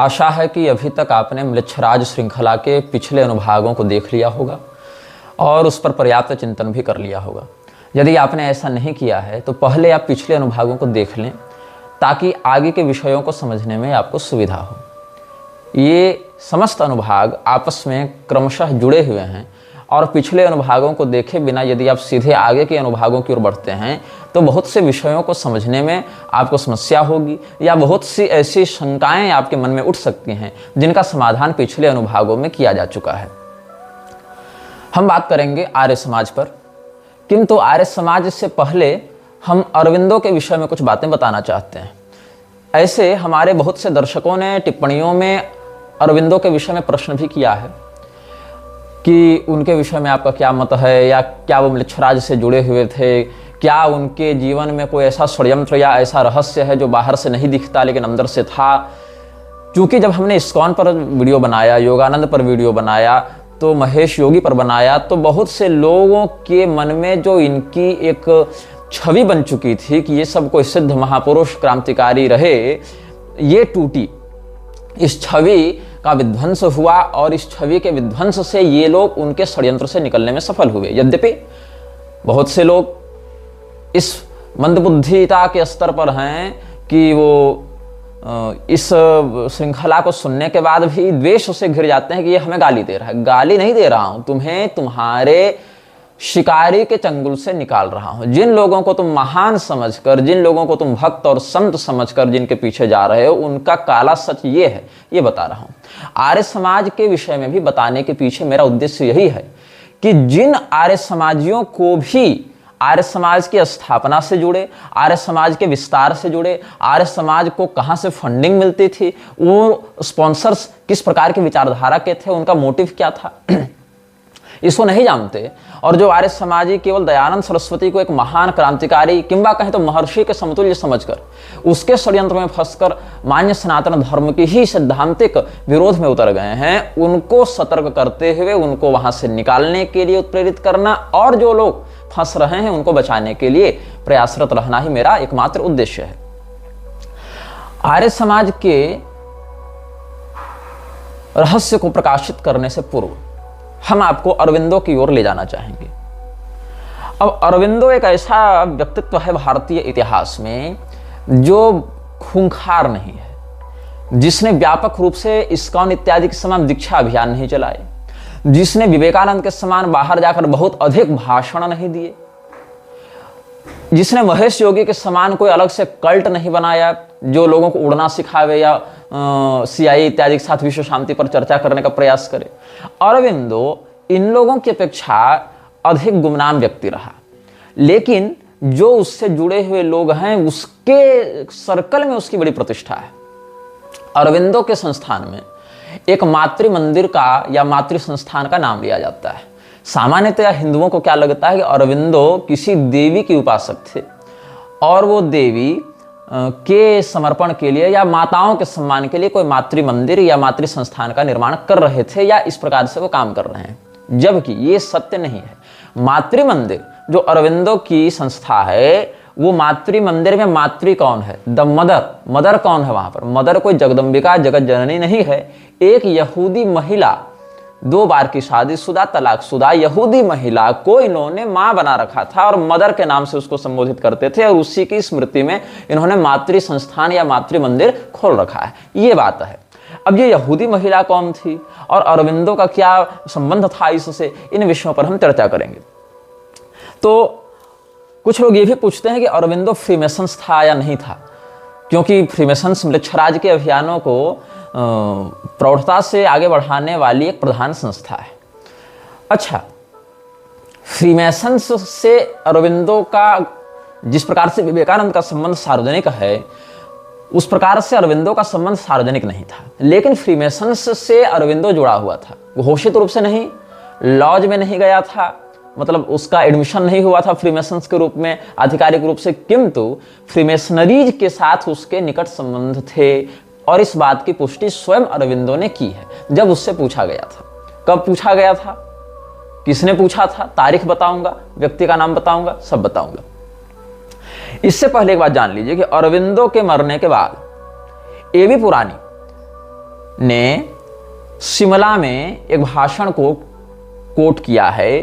आशा है कि अभी तक आपने म्लेच्छराज श्रृंखला के पिछले अनुभागों को देख लिया होगा और उस पर पर्याप्त चिंतन भी कर लिया होगा। यदि आपने ऐसा नहीं किया है तो पहले आप पिछले अनुभागों को देख लें ताकि आगे के विषयों को समझने में आपको सुविधा हो। ये समस्त अनुभाग आपस में क्रमशः जुड़े हुए हैं और पिछले अनुभागों को देखे बिना यदि आप सीधे आगे के अनुभागों की ओर बढ़ते हैं तो बहुत से विषयों को समझने में आपको समस्या होगी या बहुत सी ऐसी शंकाएं आपके मन में उठ सकती हैं जिनका समाधान पिछले अनुभागों में किया जा चुका है। हम बात करेंगे आर्य समाज पर, किंतु आर्य समाज से पहले हम अरविंदो के विषय में कुछ बातें बताना चाहते हैं। ऐसे हमारे बहुत से दर्शकों ने टिप्पणियों में अरविंदो के विषय में प्रश्न भी किया है कि उनके विषय में आपका क्या मत है, या क्या वो म्लेच्छराज से जुड़े हुए थे, क्या उनके जीवन में कोई ऐसा षड्यंत्र या ऐसा रहस्य है जो बाहर से नहीं दिखता लेकिन अंदर से था। क्योंकि जब हमने इस्कॉन पर वीडियो बनाया, योगानंद पर वीडियो बनाया, तो महेश योगी पर बनाया, तो बहुत से लोगों के मन में जो इनकी एक छवि बन चुकी थी कि ये सब कोई सिद्ध महापुरुष क्रांतिकारी रहे, ये टूटी। इस छवि का विध्वंस हुआ और इस छवि के विध्वंस से ये लोग उनके षड्यंत्र से निकलने में सफल हुए। यद्यपि बहुत से लोग इस मंदबुद्धिता के स्तर पर हैं कि वो इस श्रृंखला को सुनने के बाद भी द्वेष से घिर जाते हैं कि ये हमें गाली दे रहा है। गाली नहीं दे रहा हूं, तुम्हें तुम्हारे शिकारी के चंगुल से निकाल रहा हूं। जिन लोगों को तुम महान समझकर, जिन लोगों को तुम भक्त और संत समझकर जिनके पीछे जा रहे हो, उनका काला सच ये है, ये बता रहा हूं। आर्य समाज के विषय में भी बताने के पीछे मेरा उद्देश्य यही है कि जिन आर्य समाजियों को भी आर्य समाज की स्थापना से जुड़े, आर्य समाज के विस्तार से जुड़े, आर्य समाज को कहां से फंडिंग मिलती थी, वो स्पॉन्सर्स किस प्रकार की विचारधारा के थे, उनका मोटिव क्या था, इसको नहीं जानते। और जो आर्य समाजी केवल दयानंद सरस्वती को एक महान क्रांतिकारी किंबा कहें तो महर्षि के समतुल्य समझकर उसके षड्यंत्र में फंसकर मान्य सनातन धर्म की ही सैद्धांतिक विरोध में उतर गए हैं, उनको सतर्क करते हुए उनको वहां से निकालने के लिए उत्प्रेरित करना और जो लोग फंस रहे हैं उनको बचाने के लिए प्रयासरत रहना ही मेरा एकमात्र उद्देश्य है। आर्य समाज के रहस्य को प्रकाशित करने से पूर्व हम आपको अरविंदो की ओर ले जाना चाहेंगे। अब अरविंदो एक ऐसा व्यक्तित्व है भारतीय इतिहास में जो खूंखार नहीं है, जिसने व्यापक रूप से इस्कॉन इत्यादि के समान दीक्षा अभियान नहीं चलाए, जिसने विवेकानंद के समान बाहर जाकर बहुत अधिक भाषण नहीं दिए, जिसने महेश योगी के समान कोई अलग से कल्ट नहीं बनाया जो लोगों को उड़ना सिखावे या सीआई इत्यादि के साथ विश्व शांति पर चर्चा करने का प्रयास करे। अरविंदो इन लोगों की अपेक्षा अधिक गुमनाम व्यक्ति रहा, लेकिन जो उससे जुड़े हुए लोग हैं उसके सर्कल में उसकी बड़ी प्रतिष्ठा है। अरविंदो के संस्थान में एक मातृ मंदिर का या मातृ संस्थान का नाम लिया जाता है। सामान्यतः हिंदुओं को क्या लगता है कि अरविंदो किसी देवी के उपासक थे और वो देवी के समर्पण के लिए या माताओं के सम्मान के लिए कोई मातृ मंदिर या मातृ संस्थान का निर्माण कर रहे थे या इस प्रकार से वो काम कर रहे हैं, जबकि ये सत्य नहीं है। मातृ मंदिर जो अरविंदो की संस्था है, वो मातृ मंदिर में मातृ कौन है? The mother. मदर कौन है वहां पर? मदर कोई जगदम्बिका जगत जननी नहीं है, एक यहूदी महिला, 2 बार की शादीशुदा तलाकशुदा यहूदी महिला को इन्होंने मां बना रखा था और मदर के नाम से उसको संबोधित करते थे और उसी की स्मृति में इन्होंने मातृ संस्थान या मातृ मंदिर खोल रखा है। ये बात है। अब ये यहूदी महिला कौन थी और अरविंदो का क्या संबंध था इससे, इन विषयों पर हम चर्चा करेंगे। तो कुछ लोग ये भी पूछते हैं कि अरविंदो फ्रीमेसन्स था या नहीं था, क्योंकि फ्रीमेसन्स म्लेच्छराज के अभियानों को प्रौढ़ता से आगे बढ़ाने वाली एक प्रधान संस्था है। अच्छा, फ्रीमेसन्स से अरविंदो का जिस प्रकार से विवेकानंद का संबंध सार्वजनिक है, उस प्रकार से अरविंदो का संबंध सार्वजनिक नहीं था, लेकिन फ्रीमेसन्स से अरविंदो जुड़ा हुआ था। घोषित रूप से नहीं, लॉज में नहीं गया था, मतलब उसका एडमिशन नहीं हुआ था फ्रीमेसन्स के रूप में आधिकारिक रूप से, किंतु फ्रीमेसनरीज के साथ उसके निकट संबंध थे और इस बात की पुष्टि स्वयं अरविंदो ने की है जब उससे पूछा गया था। कब पूछा गया था, किसने पूछा था, तारीख बताऊंगा, व्यक्ति का नाम बताऊंगा, सब बताऊंगा। इससे पहले एक बात जान लीजिए कि अरविंदो के मरने के बाद एबी पुरानी ने शिमला में एक भाषण को कोट किया है।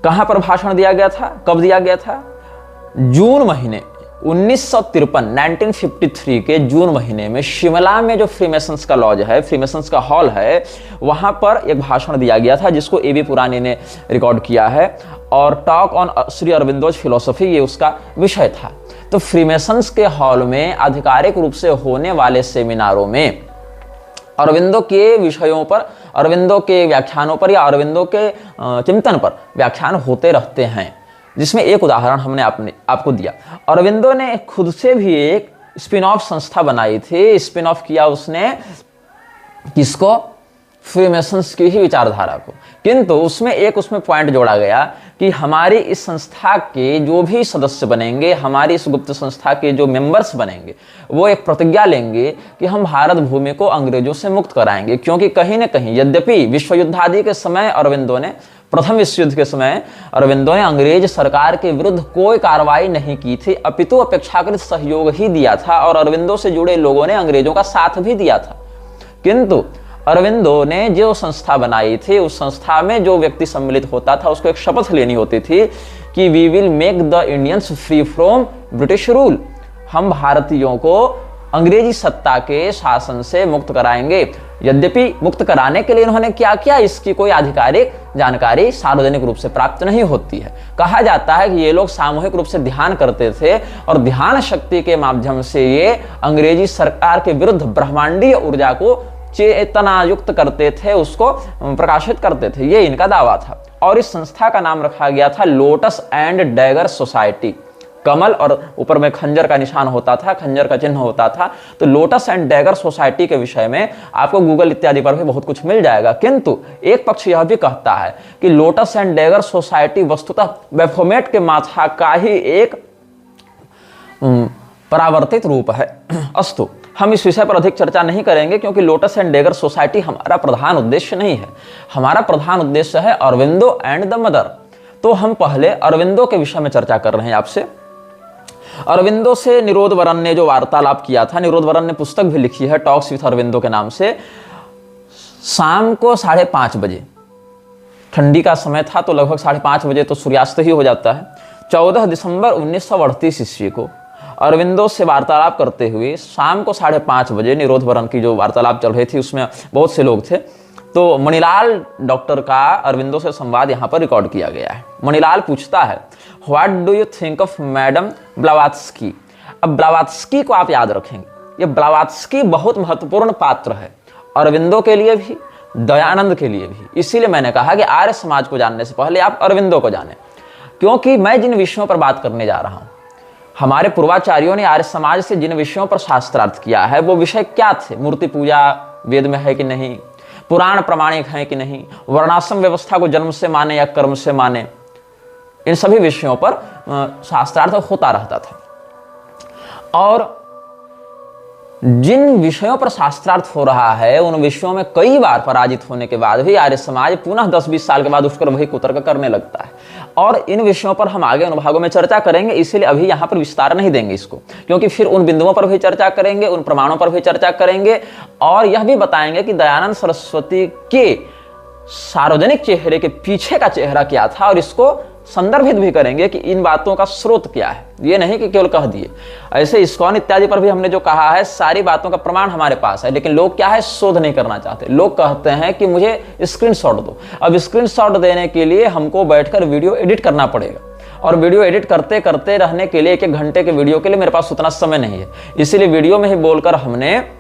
कहां पर भाषण दिया गया था, कब दिया गया था? जून महीने 1953 के जून महीने में शिमला में जो फ्रीमेसन्स का लॉज है, फ्रीमेसन्स का हॉल है, वहां पर एक भाषण दिया गया था जिसको ए बी पुरानी ने रिकॉर्ड किया है, और talk on Shri Aurobindo's philosophy ये उसका विषय था। तो फ्रीमेसन्स के हॉल में आधिकारिक रूप से होने वाले सेमिनारों में अरविंदो के विषयों पर, अरविंदो के व्याख्यानों पर या अरविंदो के चिंतन पर व्याख्यान होते रहते हैं, जिसमें एक उदाहरण हमने आपको दिया। अरविंदो ने खुद से भी एक स्पिन ऑफ संस्था बनाई थी। स्पिन ऑफ किया उसने किसको? फ्रीमेसन्स की ही विचारधारा को। किंतु उसमें पॉइंट जोड़ा गया कि हमारी इस संस्था के जो भी सदस्य बनेंगे, हमारी इस गुप्त संस्था के जो मेंबर्स बनेंगे, वो एक प्रतिज्ञा लेंगे कि हम भारत भूमि को अंग्रेजों से मुक्त कराएंगे। क्योंकि कहीं न कहीं यद्यपि विश्व युद्ध आदि के समय अरविंदो ने, प्रथम विश्व युद्ध के समय अरविंदो ने अंग्रेज सरकार के विरुद्ध कोई कार्रवाई नहीं की थी, अपितु अपेक्षाकृत सहयोग ही दिया था, और अरविंदो से जुड़े लोगों ने अंग्रेजों का साथ भी दिया था। किंतु अरविंदो ने जो संस्था बनाई थी, उस संस्था में जो व्यक्ति सम्मिलित होता था उसको एक शपथ लेनी होती थी कि we will make the Indians free from British rule, हम भारतीयों को अंग्रेजी सत्ता के शासन से मुक्त कराएंगे। यद्यपि मुक्त कराने के लिए इन्होंने क्या किया, इसकी कोई आधिकारिक जानकारी सार्वजनिक रूप से प्राप्त नहीं होती है। कहा जाता है कि ये लोग सामूहिक रूप से ध्यान करते थे और ध्यान शक्ति के माध्यम से ये अंग्रेजी सरकार के विरुद्ध ब्रह्मांडीय ऊर्जा को चेतना युक्त करते थे, उसको प्रकाशित करते थे, ये इनका दावा था। और इस संस्था का नाम रखा गया था लोटस एंड डैगर सोसाइटी। कमल और ऊपर में खंजर का निशान होता था, खंजर का चिन्ह होता था। तो लोटस एंड डैगर सोसाइटी के विषय में आपको गूगल इत्यादि पर भी बहुत कुछ मिल जाएगा। किंतु एक पक्ष यह भी कहता है कि लोटस एंड डैगर सोसाइटी वस्तुतः बैफोमेट के माथा का ही एक परावर्तित रूप है। अस्तु, हम इस विषय पर अधिक चर्चा नहीं करेंगे क्योंकि लोटस एंड डैगर सोसाइटी हमारा प्रधान उद्देश्य नहीं है। हमारा प्रधान उद्देश्य है अरविंदो एंड द मदर। तो हम पहले अरविंदो के विषय में चर्चा कर रहे हैं आपसे। अरविंदो से निरोधवरन ने जो वार्तालाप किया था, निरोधवरन ने पुस्तक भी लिखी है टॉक्स विथ अरविंदो के नाम से। शाम को 5:30 बजे, ठंडी का समय था तो लगभग 5:30 बजे तो सूर्यास्त ही हो जाता है। 14 दिसंबर 1938 ईस्वी को अरविंदो से वार्तालाप करते हुए शाम को 5:30 बजे निरोधवरन की जो वार्तालाप चल रही थी उसमें बहुत से लोग थे। तो मणिलाल डॉक्टर का अरविंदो से संवाद यहाँ पर रिकॉर्ड किया गया है। मणिलाल पूछता है, what do you think of madam Blavatsky. अब ब्लावात्स्की को आप याद रखेंगे, ये ब्लावात्स्की बहुत महत्वपूर्ण पात्र है अरविंदो के लिए भी, दयानंद के लिए भी। इसीलिए मैंने कहा कि आर्य समाज को जानने से पहले आप अरविंदो को जानें, क्योंकि मैं जिन विषयों पर बात करने जा रहा हूं, हमारे पूर्वाचार्यों ने आर्य समाज से जिन विषयों पर शास्त्रार्थ किया है वो विषय क्या थे? मूर्ति पूजा वेद में है कि नहीं, पुराण प्रमाणिक है कि नहीं, वर्णाश्रम व्यवस्था को जन्म से माने या कर्म से माने, इन सभी विषयों पर शास्त्रार्थ होता रहता था। और जिन विषयों पर शास्त्रार्थ हो रहा है उन विषयों में कई बार पराजित होने के बाद भी आर्य समाज पुनः 10-20 साल के बाद उठकर वही कुतर्क करने लगता है। और इन विषयों पर हम आगे अनुभागों में चर्चा करेंगे, इसीलिए अभी यहाँ पर विस्तार नहीं देंगे इसको, क्योंकि फिर उन बिंदुओं पर भी चर्चा करेंगे, उन प्रमाणों पर भी चर्चा करेंगे, और यह भी बताएंगे कि दयानंद सरस्वती के सार्वजनिक चेहरे के पीछे का चेहरा क्या था, और इसको संदर्भित भी करेंगे कि इन बातों का स्रोत क्या है। ये नहीं कि केवल कह दिए। ऐसे इस्कॉन इत्यादि पर भी हमने जो कहा है सारी बातों का प्रमाण हमारे पास है, लेकिन लोग क्या है, शोध नहीं करना चाहते। लोग कहते हैं कि मुझे स्क्रीनशॉट दो। अब स्क्रीनशॉट देने के लिए हमको बैठकर वीडियो एडिट करना पड़ेगा, और वीडियो एडिट करते करते रहने के लिए 1-1 घंटे के वीडियो के लिए मेरे पास उतना समय नहीं है। इसीलिए वीडियो में ही बोलकर हमने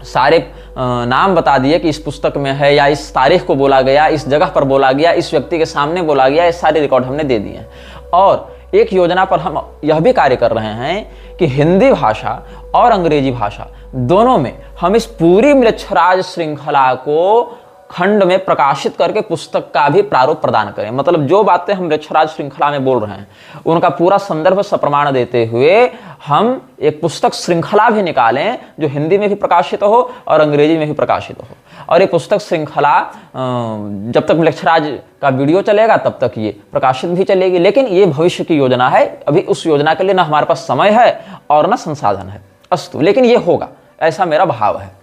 सारे नाम बता दिए कि इस पुस्तक में है, या इस तारीख को बोला गया, इस जगह पर बोला गया, इस व्यक्ति के सामने बोला गया, ये सारे रिकॉर्ड हमने दे दिए हैं। और एक योजना पर हम यह भी कार्य कर रहे हैं कि हिंदी भाषा और अंग्रेजी भाषा दोनों में हम इस पूरी म्लेच्छराज श्रृंखला को खंड में प्रकाशित करके पुस्तक का भी प्रारूप प्रदान करें। मतलब जो बातें हम म्लेच्छराज श्रृंखला में बोल रहे हैं उनका पूरा संदर्भ सप्रमाण देते हुए हम एक पुस्तक श्रृंखला भी निकालें जो हिंदी में भी प्रकाशित हो और अंग्रेजी में भी प्रकाशित हो। और ये पुस्तक श्रृंखला जब तक म्लेच्छराज का वीडियो चलेगा तब तक ये प्रकाशित भी चलेगी, लेकिन ये भविष्य की योजना है। अभी उस योजना के लिए ना हमारे पास समय है और ना संसाधन है। अस्तु, लेकिन ये होगा, ऐसा मेरा भाव है।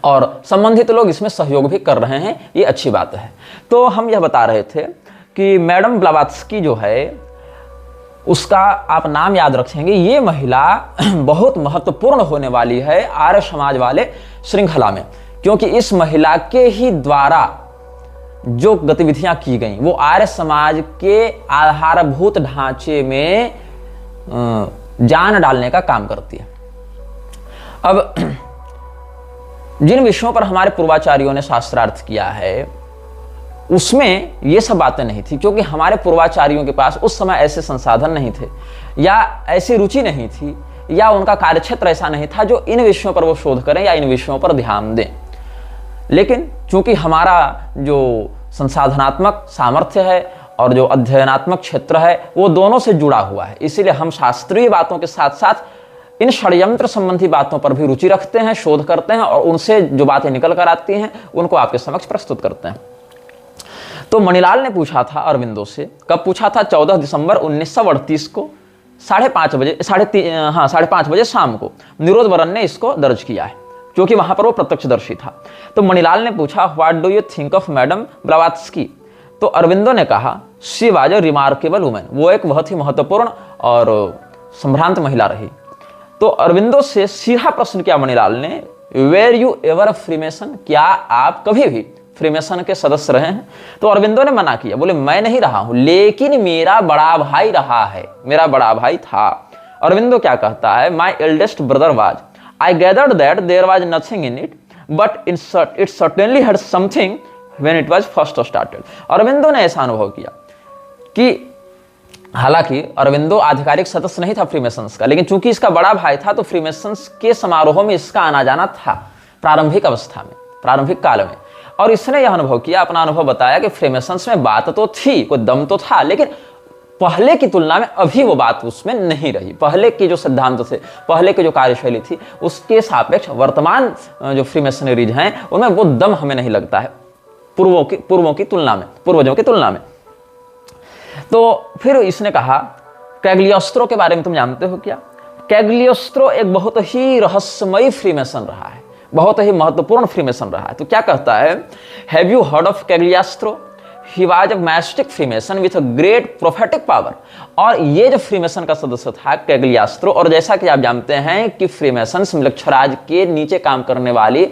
और संबंधित लोग इसमें सहयोग भी कर रहे हैं, ये अच्छी बात है। तो हम यह बता रहे थे कि मैडम ब्लावात्स्की जो है उसका आप नाम याद रखेंगे, ये महिला बहुत महत्वपूर्ण होने वाली है आर्य समाज वाले श्रृंखला में, क्योंकि इस महिला के ही द्वारा जो गतिविधियां की गई वो आर्य समाज के आधारभूत ढांचे में जान डालने का काम करती है। अब जिन विषयों पर हमारे पूर्वाचार्यों ने शास्त्रार्थ किया है उसमें ये सब बातें नहीं थी, क्योंकि हमारे पूर्वाचार्यों के पास उस समय ऐसे संसाधन नहीं थे या ऐसी रुचि नहीं थी या उनका कार्यक्षेत्र ऐसा नहीं था जो इन विषयों पर वो शोध करें या इन विषयों पर ध्यान दें। लेकिन चूंकि हमारा जो संसाधनात्मक सामर्थ्य है और जो अध्ययनात्मक क्षेत्र है वो दोनों से जुड़ा हुआ है, इसीलिए हम शास्त्रीय बातों के साथ साथ इन षड्यंत्र संबंधी बातों पर भी रुचि रखते हैं, शोध करते हैं और उनसे जो बातें निकल कर आती हैं उनको आपके समक्ष प्रस्तुत करते हैं। तो मणिलाल ने पूछा था अरविंदो से, कब पूछा था? 14 दिसंबर 1938 को 5:30 बजे शाम को निरोध वरन ने इसको दर्ज किया है, क्योंकि वहां पर वो प्रत्यक्षदर्शी था। तो मणिलाल ने पूछा, what do you think of madam Blavatsky? तो अरविंदो ने कहा, she was a remarkable women, वो एक बहुत ही महत्वपूर्ण और संभ्रांत महिला रही। तो अरविंदो से सीधा प्रश्न किया मणिलाल ने, वेर यू एवर फ्रीमेसन, क्या आप कभी भी फ्रीमेसन के सदस्य रहे हैं? तो अरविंदो ने मना किया, बोले मैं नहीं रहा हूं, लेकिन मेरा बड़ा भाई रहा है, मेरा बड़ा भाई था। अरविंदो क्या कहता है, my eldest brother was, I gathered that there was nothing in it but it certainly had something when it was first started. Aurobindo ने ऐसा अनुभव किया कि हालांकि अरविंदो आधिकारिक सदस्य नहीं था फ्रीमेसन्स का, लेकिन चूंकि इसका बड़ा भाई था तो फ्रीमेसन्स के समारोह में इसका आना जाना था प्रारंभिक अवस्था में, प्रारंभिक काल में। और इसने यह अनुभव किया, अपना अनुभव बताया कि फ्रीमेसन्स में बात तो थी, कोई दम तो था, लेकिन पहले की तुलना में अभी वो बात उसमें नहीं रही। पहले के जो सिद्धांत थे, पहले की जो कार्यशैली थी, उसके सापेक्ष वर्तमान जो फ्रीमेसनरीज हैं उनमें वो दम हमें नहीं लगता है पूर्वों की तुलना में, पूर्वजों की तुलना में। तो फिर इसने कहा, कैग्लियोस्त्रो के बारे में तुम जानते हो क्या? कैग्लियोस्त्रो एक बहुत ही रहस्यमयी फ्रीमेसन रहा है, बहुत ही महत्वपूर्ण फ्रीमेसन रहा है। तो क्या कहता है, have you heard of Cagliostro? He was a mystic freemason with a great prophetic power. और ये जो फ्रीमेसन का सदस्य था कैग्लियोस्त्रो, और जैसा कि आप जानते हैं कि फ्रीमेसन्स मिलक्षराज के नीचे काम करने वाली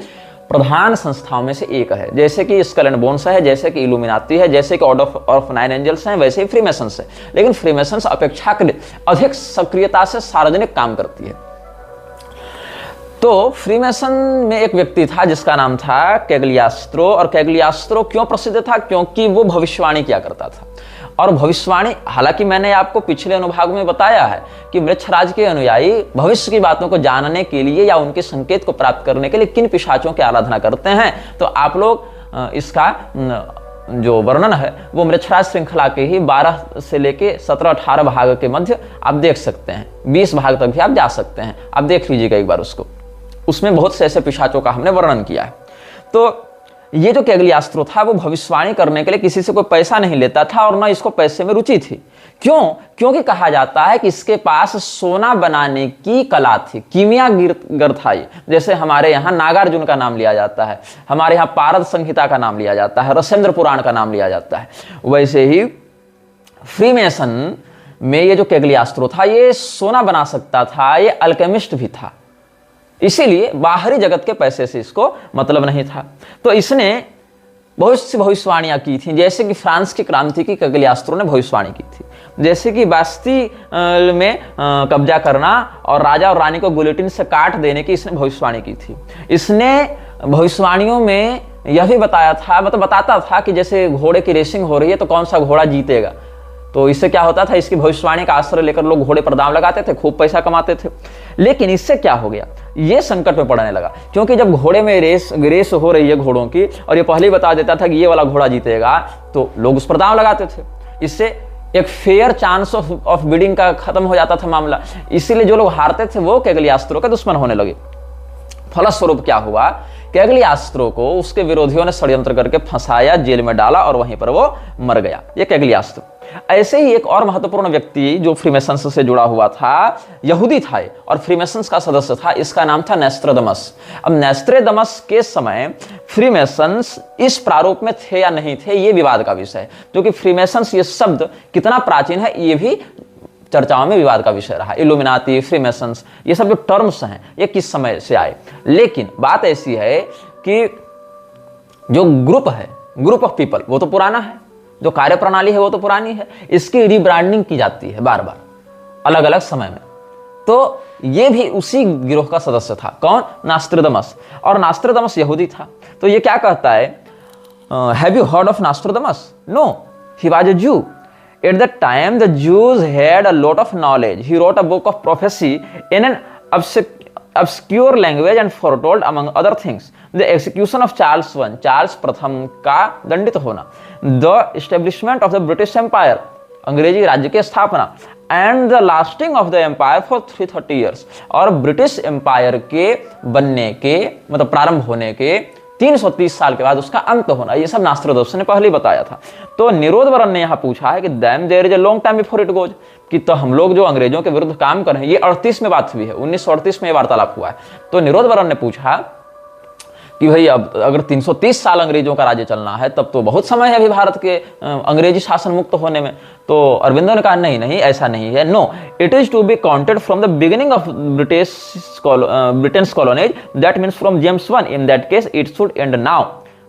प्रधान संस्थाओं में से एक है, जैसे कि स्कल एंड बोन्स है, जैसे कि इल्यूमिनाती है, जैसे कि ऑर्डर ऑफ 9 एंजल्स हैं, वैसे ही फ्रीमेसन्स है। लेकिन फ्रीमेसन्स अपेक्षाकृत अधिक सक्रियता से सार्वजनिक काम करती है। तो फ्रीमेसन में एक व्यक्ति था जिसका नाम था कैग्लियोस्त्रो। और कैग्लियोस्त्रो क्यों प्रसिद्ध था? क्योंकि वो भविष्यवाणी किया करता था। और भविष्यवाणी, हालांकि मैंने आपको पिछले अनुभाग में बताया है कि मृच्छराज के अनुयायी भविष्य की बातों को जानने के लिए या उनके संकेत को प्राप्त करने के लिए किन पिशाचों की आराधना करते हैं। तो आप लोग इसका जो वर्णन है वो मृच्छराज श्रृंखला के ही 12 से लेके 17-18 भाग के मध्य आप देख सकते हैं, 20 भाग तक भी आप जा सकते हैं, आप देख लीजिएगा एक बार उसको। उसमें बहुत से ऐसे पिशाचों का हमने वर्णन किया है। तो ये जो कैग्लियोस्त्रो था वो भविष्यवाणी करने के लिए किसी से कोई पैसा नहीं लेता था और ना इसको पैसे में रुचि थी। क्यों? क्योंकि कहा जाता है कि इसके पास सोना बनाने की कला थी, कीमियागर था ये। जैसे हमारे यहाँ नागार्जुन का नाम लिया जाता है, हमारे यहाँ पारद संहिता का नाम लिया जाता है, रसेंद्र पुराण का नाम लिया जाता है, वैसे ही फ्रीमेसन में ये जो कैग्लियोस्त्रो था ये सोना बना सकता था, ये अल्केमिस्ट भी था। इसीलिए बाहरी जगत के पैसे से इसको मतलब नहीं था। तो इसने बहुत सी भविष्यवाणियां की थी, जैसे कि फ्रांस की क्रांति की कैग्लियोस्त्रो ने भविष्यवाणी की थी, जैसे कि बास्ती में कब्जा करना और राजा और रानी को गुलेटिन से काट देने की इसने भविष्यवाणी की थी। इसने भविष्यवाणियों में यह भी बताया था, मतलब बताता था कि जैसे घोड़े की रेसिंग हो रही है तो कौन सा घोड़ा जीतेगा। तो इससे क्या होता था, इसकी भविष्यवाणी का आश्रय लेकर लोग घोड़े पर दांव लगाते थे, खूब पैसा कमाते थे। लेकिन इससे क्या हो गया, ये संकट में पड़ने लगा, क्योंकि जब घोड़े में रेस हो रही है घोड़ों की और ये पहले ही बता देता था कि ये वाला घोड़ा जीतेगा तो लोग उस पर दांव लगाते थे। इससे एक फेयर चांस ऑफ बिडिंग का खत्म हो जाता था मामला। इसीलिए जो लोग हारते थे वो कैग्लियोस्त्रो के दुश्मन होने लगे। फलस्वरूप क्या हुआ, कैग्लियोस्त्रो को उसके विरोधियों ने षड्यंत्र करके फंसाया, जेल में डाला और वहीं पर वो मर गया, ये कैग्लियोस्त्रो। ऐसे ही एक और महत्वपूर्ण व्यक्ति जो फ्रीमेसन्स से जुड़ा हुआ था, यहूदी था और फ्रीमेसन्स का सदस्य था, इसका नाम था नोस्ट्राडामस। अब नोस्ट्राडामस के समय फ्रीमेसन्स इस प्रारूप में थे या नहीं थे, ये विवाद का विषय है, क्योंकि फ्रीमेसन्स ये शब्द कितना प्राचीन है ये भी चर्चाओं में विवाद का विषय रहा। इल्यूमिनाती, फ्रीमेसन्स, ये सब जो टर्म्स हैं ये किस समय से आए। लेकिन बात ऐसी है कि जो ग्रुप है, ग्रुप ऑफ पीपल, वो तो पुराना है, जो कार्य प्रणाली है वो तो पुरानी है, इसकी रीब्रांडिंग की जाती है बार बार अलग अलग समय में। तो ये भी उसी गिरोह का सदस्य था। कौन? नोस्ट्राडामस। और नोस्ट्राडामस यहूदी था। तो ये क्या कहता है, have you heard of Nostradamus? No, he was a Jew. At that time, the Jews had a lot of knowledge. He wrote a book of prophecy in an obscure language and foretold, among other things, the execution of Charles I, Charles प्रथम का दंडित होना, the establishment of the British Empire, अंग्रेजी राज्य की स्थापना, and the lasting of the empire for 330 years, और British empire के बनने के मतलब प्रारंभ होने के 330 साल के बाद उसका अंत होना, ये सब नोस्ट्राडामस ने पहले ही बताया था। तो निरोधवरण ने यहां पूछा है कि then there is a long time before it goes, कि तो हम लोग जो अंग्रेजों के विरुद्ध काम कर रहे हैं, ये 38 में बात हुई है, 1938 में ये वार्तालाप हुआ है। तो निरोधवरण ने पूछा कि भाई अब अगर 330 साल अंग्रेजों का राज्य चलना है तब तो बहुत समय है अभी भारत के अंग्रेजी शासन मुक्त होने में। तो अरविंदो ने कहा नहीं नहीं, ऐसा नहीं है। No, it is to be counted from the beginning of Britain's colonies, that means from James one, in that case it should end now.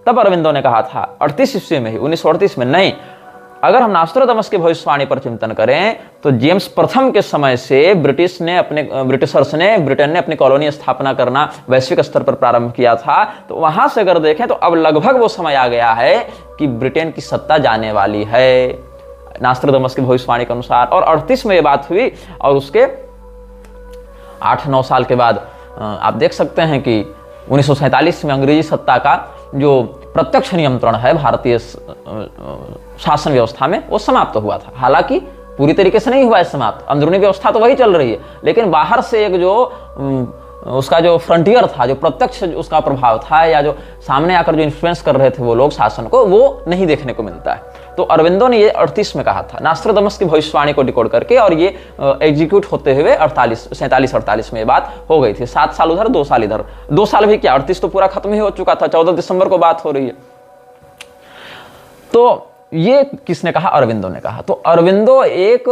तब अरविंदो ने कहा था 38 ईस्वी में ही, 1938 में नहीं, अगर हम नोस्ट्राडामस की भविष्यवाणी पर चिंतन करें तो जेम्स प्रथम के समय से ब्रिटिशर्स ने ब्रिटेन ने अपनी कॉलोनी स्थापना करना वैश्विक स्तर पर प्रारंभ किया था। तो वहां से अगर देखें तो अब लगभग वो समय आ गया है कि ब्रिटेन की सत्ता जाने वाली है, नोस्ट्राडामस की भविष्यवाणी के अनुसार। और 38 में ये बात हुई और उसके 8-9 साल के बाद आप देख सकते हैं कि 1947 में अंग्रेजी सत्ता का जो प्रत्यक्ष नियंत्रण है भारतीय शासन व्यवस्था में वो समाप्त हुआ था। हालांकि पूरी तरीके से नहीं हुआ है समाप्त, अंदरूनी व्यवस्था तो वही चल रही है, लेकिन बाहर से एक जो उसका जो फ्रंटियर था, जो प्रत्यक्ष उसका प्रभाव था या जो सामने आकर जो इन्फ्लुएंस कर रहे थे वो लोग शासन को, वो नहीं देखने को मिलता है। तो अरविंदो ने ये 38 में कहा था नोस्ट्राडामस की भविष्यवाणी को डिकोड करके, और ये एग्जीक्यूट होते हुए 47-48 में ये बात हो गई थी। 7 साल उधर, 2 साल इधर, 2 साल भी क्या, 38 तो पूरा खत्म ही हो चुका था, 14 दिसंबर को बात हो रही है। तो ये किसने कहा? अरविंदो ने कहा। तो अरविंदो एक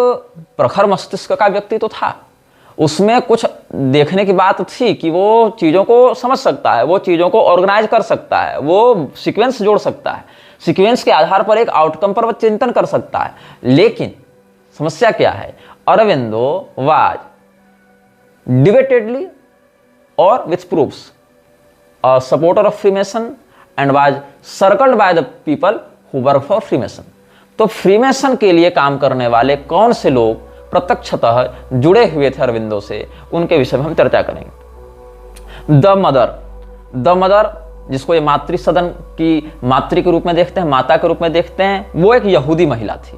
प्रखर मस्तिष्क का व्यक्ति तो था, उसमें कुछ देखने की बात थी कि वो चीज़ों को समझ सकता है, वो चीज़ों को ऑर्गेनाइज कर सकता है, वो सीक्वेंस जोड़ सकता है, सीक्वेंस के आधार पर एक आउटकम पर वो चिंतन कर सकता है। लेकिन समस्या क्या है? अरविंदो वाज डिबेटेडली और with proofs a supporter of Freemason and was circled by the people who work for Freemason. तो फ्रीमेसन के लिए काम करने वाले कौन से लोग प्रत्यक्षतः जुड़े हुए थे अरविंदो से, उनके विषय में हम चर्चा करेंगे। द मदर जिसको ये मातृ सदन की मातृ के रूप में देखते हैं, माता के रूप में देखते हैं, वो एक यहूदी महिला थी।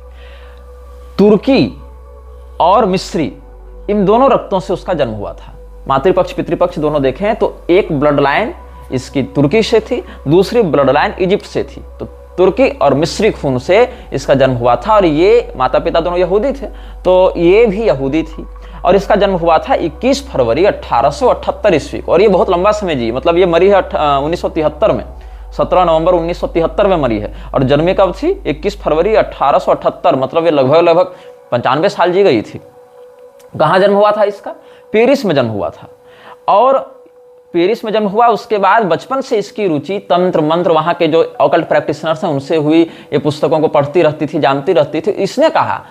तुर्की और मिस्री इन दोनों रक्तों से उसका जन्म हुआ था। मातृपक्ष पितृपक्ष दोनों देखें तो एक ब्लड लाइन इसकी तुर्की से थी, दूसरी ब्लड लाइन इजिप्ट से थी। तो तुर्की और मिस्री खून से इसका जन्म हुआ था और ये माता पिता दोनों यहूदी थे, तो ये भी यहूदी थी। और इसका जन्म हुआ था 21 फरवरी 1878 ईस्वी को, और ये बहुत लंबा समय जी, मतलब ये मरी है 1973 में, 17 नवंबर 1973 में मरी है। और जन्मी कब थी? 21 फरवरी 1878, मतलब ये लगभग 95 साल जी गई थी। कहाँ जन्म हुआ था इसका? पेरिस में जन्म हुआ था। और पेरिस में जन्म हुआ, उसके बाद बचपन से इसकी रुचि तंत्र मंत्र, वहाँ के जो ऑकल्ट प्रैक्टिशनर्स हैं उनसे हुई, ये पुस्तकों को पढ़ती रहती थी, जानती रहती थी। इसने कहा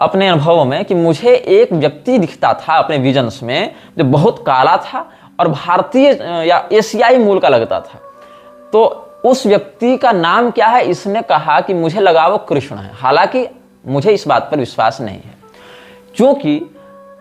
अपने अनुभवों में कि मुझे एक व्यक्ति दिखता था अपने विजन्स में जो बहुत काला था और भारतीय या एशियाई मूल का लगता था। तो उस व्यक्ति का नाम क्या है? इसने कहा कि मुझे लगा वो कृष्ण है। हालांकि मुझे इस बात पर विश्वास नहीं है, क्योंकि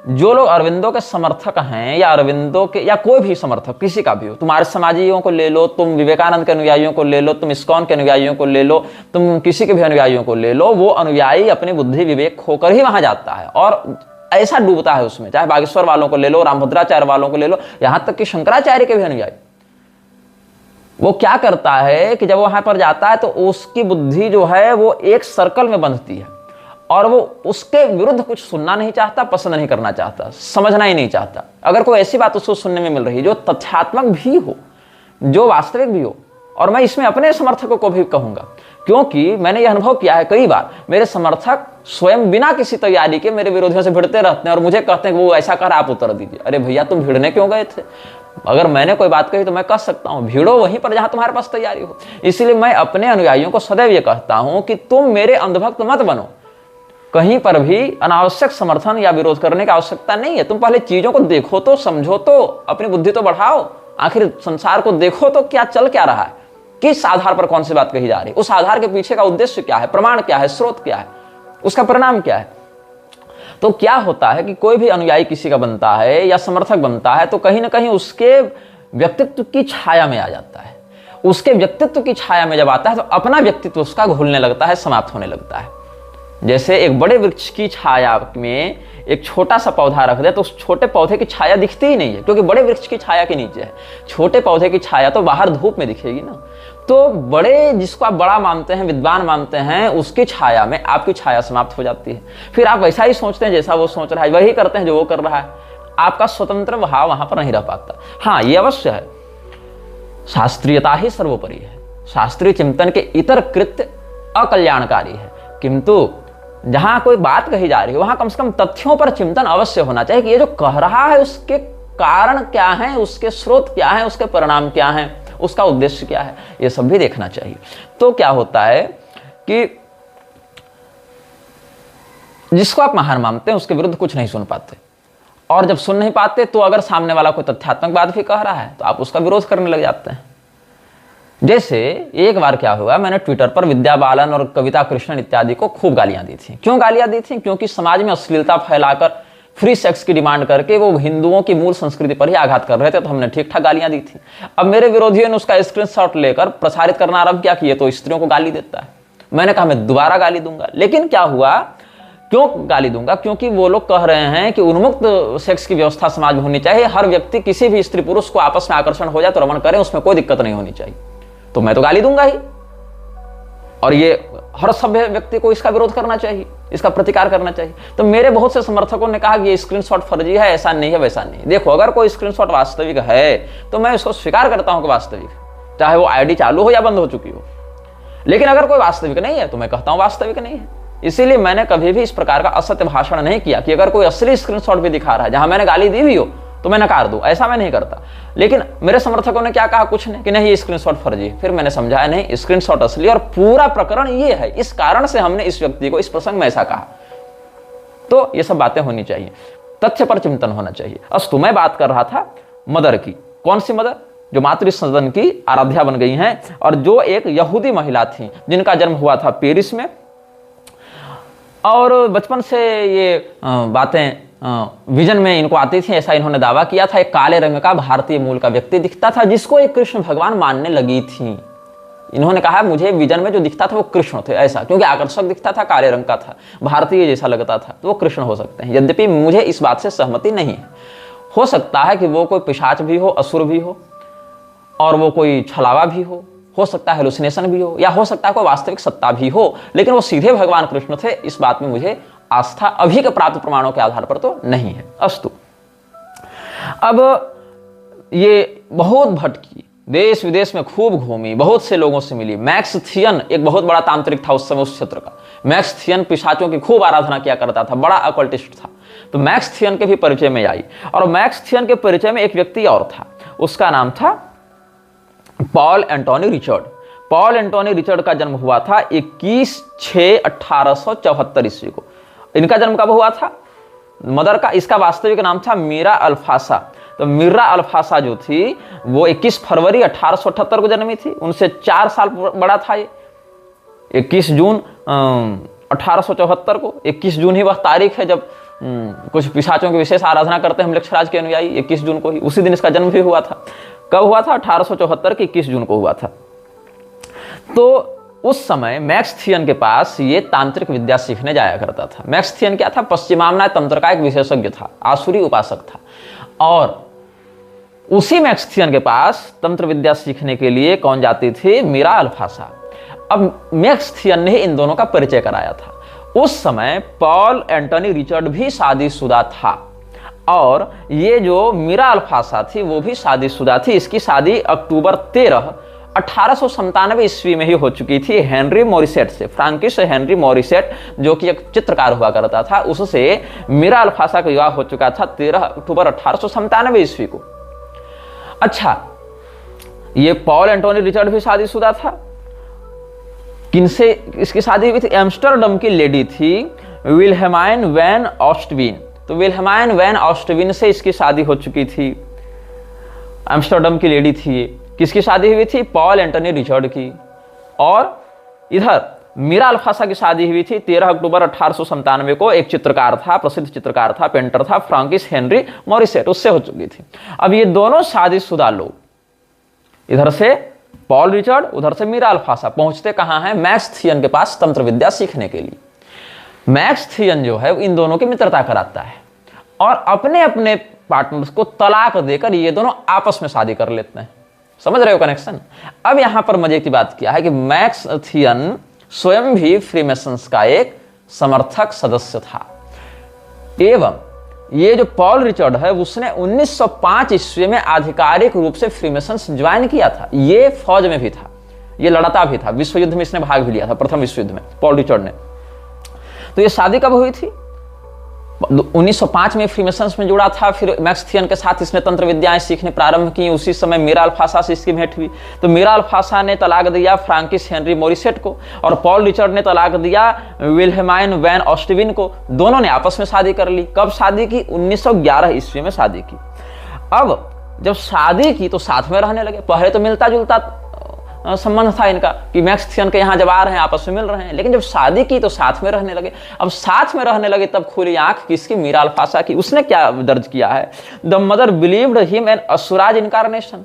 जो लोग अरविंदो के समर्थक हैं या अरविंदो के या कोई भी समर्थक किसी का भी हो, तुम आर्य समाजियों को ले लो, तुम विवेकानंद के अनुयायियों को ले लो, तुम इस्कॉन के अनुयायियों को ले लो, तुम किसी के भी अनुयायियों को ले लो, वो अनुयायी अपनी बुद्धि विवेक खोकर ही वहां जाता है और ऐसा डूबता है उसमें। चाहे बागेश्वर वालों को ले लो, रामभद्राचार्य वालों को ले लो, यहां तक कि शंकराचार्य के भी अनुयायी, वो क्या करता है कि जब वहां पर जाता है तो उसकी बुद्धि जो है वो एक सर्कल में बंधती है और वो उसके विरुद्ध कुछ सुनना नहीं चाहता, पसंद नहीं करना चाहता, समझना ही नहीं चाहता। अगर कोई ऐसी बात उसको सुनने में मिल रही है जो तथ्यात्मक भी हो, जो वास्तविक भी हो, और मैं इसमें अपने समर्थकों को भी कहूंगा, क्योंकि मैंने यह अनुभव किया है कई बार, मेरे समर्थक स्वयं बिना किसी तैयारी के मेरे विरोधियों से भिड़ते रहते हैं और मुझे कहते हैं कि वो ऐसा कर, आप उत्तर दीजिए। अरे भैया, तुम भिड़ने क्यों गए थे? अगर मैंने कोई बात कही तो मैं कह सकता हूं, भिड़ो वहीं पर जहां तुम्हारे पास तैयारी हो। इसलिए मैं अपने अनुयायियों को सदैव ये कहता हूं कि तुम मेरे अंधभक्त मत बनो। कहीं पर भी अनावश्यक समर्थन या विरोध करने की आवश्यकता नहीं है। तुम पहले चीजों को देखो तो, समझो तो, अपनी बुद्धि तो बढ़ाओ, आखिर संसार को देखो तो क्या चल क्या रहा है, किस आधार पर कौन सी बात कही जा रही है, उस आधार के पीछे का उद्देश्य क्या है, प्रमाण क्या है, स्रोत क्या है, उसका परिणाम क्या है। तो क्या होता है कि कोई भी अनुयायी किसी का बनता है या समर्थक बनता है तो कहीं ना कहीं उसके व्यक्तित्व की छाया में आ जाता है। उसके व्यक्तित्व की छाया में जब आता है तो अपना व्यक्तित्व उसका घुलने लगता है, समाप्त होने लगता है। जैसे एक बड़े वृक्ष की छाया में एक छोटा सा पौधा रख दे तो उस छोटे पौधे की छाया दिखती ही नहीं है, क्योंकि बड़े वृक्ष की छाया के नीचे है। छोटे पौधे की छाया तो बाहर धूप में दिखेगी ना। तो बड़े, जिसको आप बड़ा मानते हैं, विद्वान मानते हैं, उसकी छाया में आपकी छाया समाप्त हो जाती है। फिर आप वैसा ही सोचते हैं जैसा वो सोच रहा है, वही करते हैं जो वो कर रहा है। आपका स्वतंत्र भाव वहां पर नहीं रह पाता। हाँ, ये अवश्य है, शास्त्रीयता ही सर्वोपरि है। शास्त्रीय चिंतन के इतर कृत्य अकल्याणकारी है, किंतु जहां कोई बात कही जा रही है वहां कम से कम तथ्यों पर चिंतन अवश्य होना चाहिए कि ये जो कह रहा है उसके कारण क्या है, उसके स्रोत क्या है, उसके परिणाम क्या है, उसका उद्देश्य क्या है, ये सब भी देखना चाहिए। तो क्या होता है कि जिसको आप महान मानते हैं उसके विरुद्ध कुछ नहीं सुन पाते, और जब सुन नहीं पाते तो अगर सामने वाला कोई तथ्यात्मक बात भी कह रहा है तो आप उसका विरोध करने लग जाते हैं। जैसे एक बार क्या हुआ, मैंने ट्विटर पर विद्या बालन और कविता कृष्णन इत्यादि को खूब गालियां दी थी। क्यों गालियां दी थी? क्योंकि समाज में अश्लीलता फैलाकर फ्री सेक्स की डिमांड करके वो हिंदुओं की मूल संस्कृति पर ही आघात कर रहे थे, तो हमने ठीक ठाक गालियां दी थी। अब मेरे विरोधियों ने उसका स्क्रीनशॉट लेकर प्रसारित करना आरंभ किया कि ये तो स्त्रियों को गाली देता है। मैंने कहा मैं दोबारा गाली दूंगा, लेकिन क्या हुआ, क्यों गाली दूंगा? क्योंकि वो लोग कह रहे हैं कि उन्मुक्त सेक्स की व्यवस्था समाज में होनी चाहिए, हर व्यक्ति किसी भी स्त्री पुरुष को आपस में आकर्षण हो जाए तो रमण करें, उसमें कोई दिक्कत नहीं होनी चाहिए। तो मैं तो गाली दूंगा ही, और ये हर सभ्य व्यक्ति को इसका विरोध करना चाहिए, इसका प्रतिकार करना चाहिए। तो मेरे बहुत से समर्थकों ने कहा कि ये स्क्रीनशॉट फर्जी है, ऐसा नहीं है, वैसा नहीं। देखो, अगर कोई स्क्रीनशॉट वास्तविक है तो मैं उसको स्वीकार करता हूं कि वास्तविक है, चाहे वो आईडी चालू हो या बंद हो चुकी हो। लेकिन अगर कोई वास्तविक नहीं है तो मैं कहता हूं वास्तविक नहीं है। इसीलिए मैंने कभी भी इस प्रकार का असत्य भाषण नहीं किया कि अगर कोई असली स्क्रीनशॉट भी दिखा रहा है जहां मैंने गाली दी भी हो तो मैं नकार दूं, ऐसा मैं नहीं करता। लेकिन मेरे समर्थकों ने क्या कहा? कुछ नहीं, कि नहीं ये स्क्रीनशॉट फर्जी है। फिर मैंने समझाया नहीं, स्क्रीनशॉट असली, और पूरा प्रकरण ये है, इस कारण से हमने इस व्यक्ति को इस प्रसंग में ऐसा कहा। तो ये सब बातें होनी चाहिए, तथ्य पर चिंतन होना चाहिए। अस्तु, मैं बात कर रहा था मदर की। कौन सी मदर? जो मातृ सदन की आराध्या बन गई हैं, और जो एक यहूदी महिला थी जिनका जन्म हुआ था पेरिस में, और बचपन से ये बातें विजन में इनको आती थी, ऐसा इन्होंने दावा किया था। एक काले रंग का भारतीय मूल का व्यक्ति दिखता था जिसको एक कृष्ण भगवान मानने लगी थी। इन्होंने कहा मुझे विजन में जो दिखता था वो कृष्ण थे, ऐसा, क्योंकि आकर्षक दिखता था, काले रंग का था, भारतीय जैसा लगता था, तो वो कृष्ण हो सकते हैं। यद्यपि मुझे इस बात से सहमति नहीं है। हो सकता है कि वो कोई पिशाच भी हो, असुर भी हो, और वो कोई छलावा भी हो सकता है हेलुसिनेशन भी हो, या हो सकता है कोई वास्तविक सत्ता भी हो, लेकिन वो सीधे भगवान कृष्ण थे, इस बात में मुझे आस्था अभी के प्राप्त प्रमाणों के आधार पर तो नहीं है। अस्तु, अब ये बहुत भटकी, देश विदेश में खूब घूमी, बहुत से लोगों से मिली। मैक्स थियन एक बहुत बड़ा तांत्रिक था उस समय उस क्षेत्र का। मैक्स थियन पिशाचों की खूब आराधना किया करता था, बड़ा अकल्टिस्ट था। तो मैक्स थियन के भी परिचय में आई, और मैक्स थियन के परिचय में एक व्यक्ति और था, उसका नाम था Paul Antoine Richard. Paul Antoine Richard का जन्म हुआ था 21/6/1874 ईस्वी को। इनका जन्म कब हुआ था? मदर का, इसका वास्तविक नाम था मीरा अल्फासा। तो मीरा अल्फासा जो थी वो 21 फरवरी 1878 को जन्मी थी, उनसे 4 साल बड़ा था ये। 21 जून 1874 को, 21 जून ही वह तारीख है जब कुछ पिशाचों की विशेष आराधना करते हैं हम लक्षराज के अनुयायी। 21 जून को ही, उसी दिन इसका जन्म भी हुआ था। कब हुआ था? 1874 की 21 जून को हुआ था। तो उस समय मैक्स थियन के पास ये तांत्रिक विद्या सीखने जाया करता था। मैक्स थियन क्या था? पश्चिमामनाय तंत्र का एक विशेषज्ञ था, आसुरी उपासक था। और उसी मैक्स थियन के पास तंत्र विद्या सीखने के लिए कौन जाती थी? मीरा अल्फासा। अब मैक्स थियन ने इन दोनों का परिचय कराया था। उस समय पॉल एंटनी रिचर्ड भी शादीशुदा था और ये जो मीरा अल्फासा थी वो भी शादीशुदा थी। इसकी शादी अक्टूबर 13 1897 ईस्वी में ही हो चुकी थी हेनरी मॉरिसेट से। फ्रांकिश हेनरी मॉरिसेट जो कि एक चित्रकार हुआ करता था, उससे मीरा अल्फासा का विवाह हो चुका था 13 अक्टूबर 1897 ईस्वी को। अच्छा, ये पॉल एंटोनी रिचर्ड भी शादीशुदा था। किनसे इसकी शादी हुई थी? एम्स्टर्डम की लेडी थी विल्हेमाइन वैन ऑस्टविन। तो विल्हेमाइन वैन ऑस्टविन से इसकी शादी हो चुकी थी। एम्स्टर्डम की लेडी थी ये। किसकी शादी हुई थी? पॉल एंटनी रिचर्ड की। और इधर मीरा अल्फासा की शादी हुई थी 13 अक्टूबर 1897 को। एक चित्रकार था, प्रसिद्ध चित्रकार था, पेंटर था, फ्रांकिश हेनरी मॉरिसेट, उससे हो चुकी थी। अब ये दोनों शादीशुदा लोग, इधर से पॉल रिचर्ड, उधर से मीरा अल्फासा, पहुंचते कहां हैं? मैक्स थियन के पास तंत्र विद्या सीखने के लिए। मैक्स थियन जो है इन दोनों की मित्रता कराता है और अपने अपने पार्टनर्स को तलाक देकर ये दोनों आपस में शादी कर लेते हैं। समझ रहे हो कनेक्शन? अब यहां पर मजे की बात क्या है कि मैक्स थियन स्वयं भी फ्रीमेसन्स का एक समर्थक सदस्य था एवं ये जो पॉल रिचर्ड है उसने 1905 ईस्वी में आधिकारिक रूप से फ्रीमेसन्स ज्वाइन किया था। ये फौज में भी था, ये लड़ता भी था, विश्व युद्ध में इसने भाग भी लिया था, प्रथम विश्व युद्ध में पॉल रिचर्ड ने। तो ये शादी कब हुई थी? 1905 में फ्रीमेसन्स में जुड़ा था। फिर मैक्स थियन के साथ इसने तंत्र विद्याएं सीखने प्रारंभ की। उसी समय मीरा अल्फासा से इसकी भेंट हुई। तो मीरा अल्फासा ने तलाक दिया फ्रांकिश हेनरी मॉरिसेट को और पॉल रिचर्ड ने तलाक दिया विल्हेमाइन वैन ऑस्टविन को। दोनों ने आपस में शादी कर ली। कब शादी की? 1911 ईस्वी में शादी की। अब जब शादी की तो साथ में रहने लगे। पहले तो मिलता जुलता संबंध था इनका कि मैक्स थियन के यहाँ जब आ रहे हैं आपस में मिल रहे हैं, लेकिन जब शादी की तो साथ में रहने लगे। अब साथ में रहने लगे तब खुली आंख किसकी? मीरा अल्फासा की। उसने क्या दर्ज किया है? The mother believed him an asuras incarnation.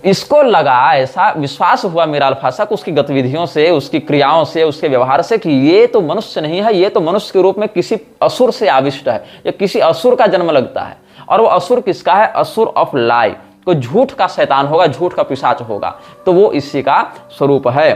इसको लगा, ऐसा विश्वास हुआ मीरा अल्फासा को उसकी गतिविधियों से, उसकी क्रियाओं से, उसके व्यवहार से कि ये तो मनुष्य नहीं है, ये तो मनुष्य के रूप में किसी असुर से आविष्ट है, या किसी असुर का जन्म लगता है। और वो असुर किसका है? असुर ऑफ लाई, कोई झूठ का शैतान होगा, झूठ का पिशाच होगा। तो वो इसी का स्वरूप है।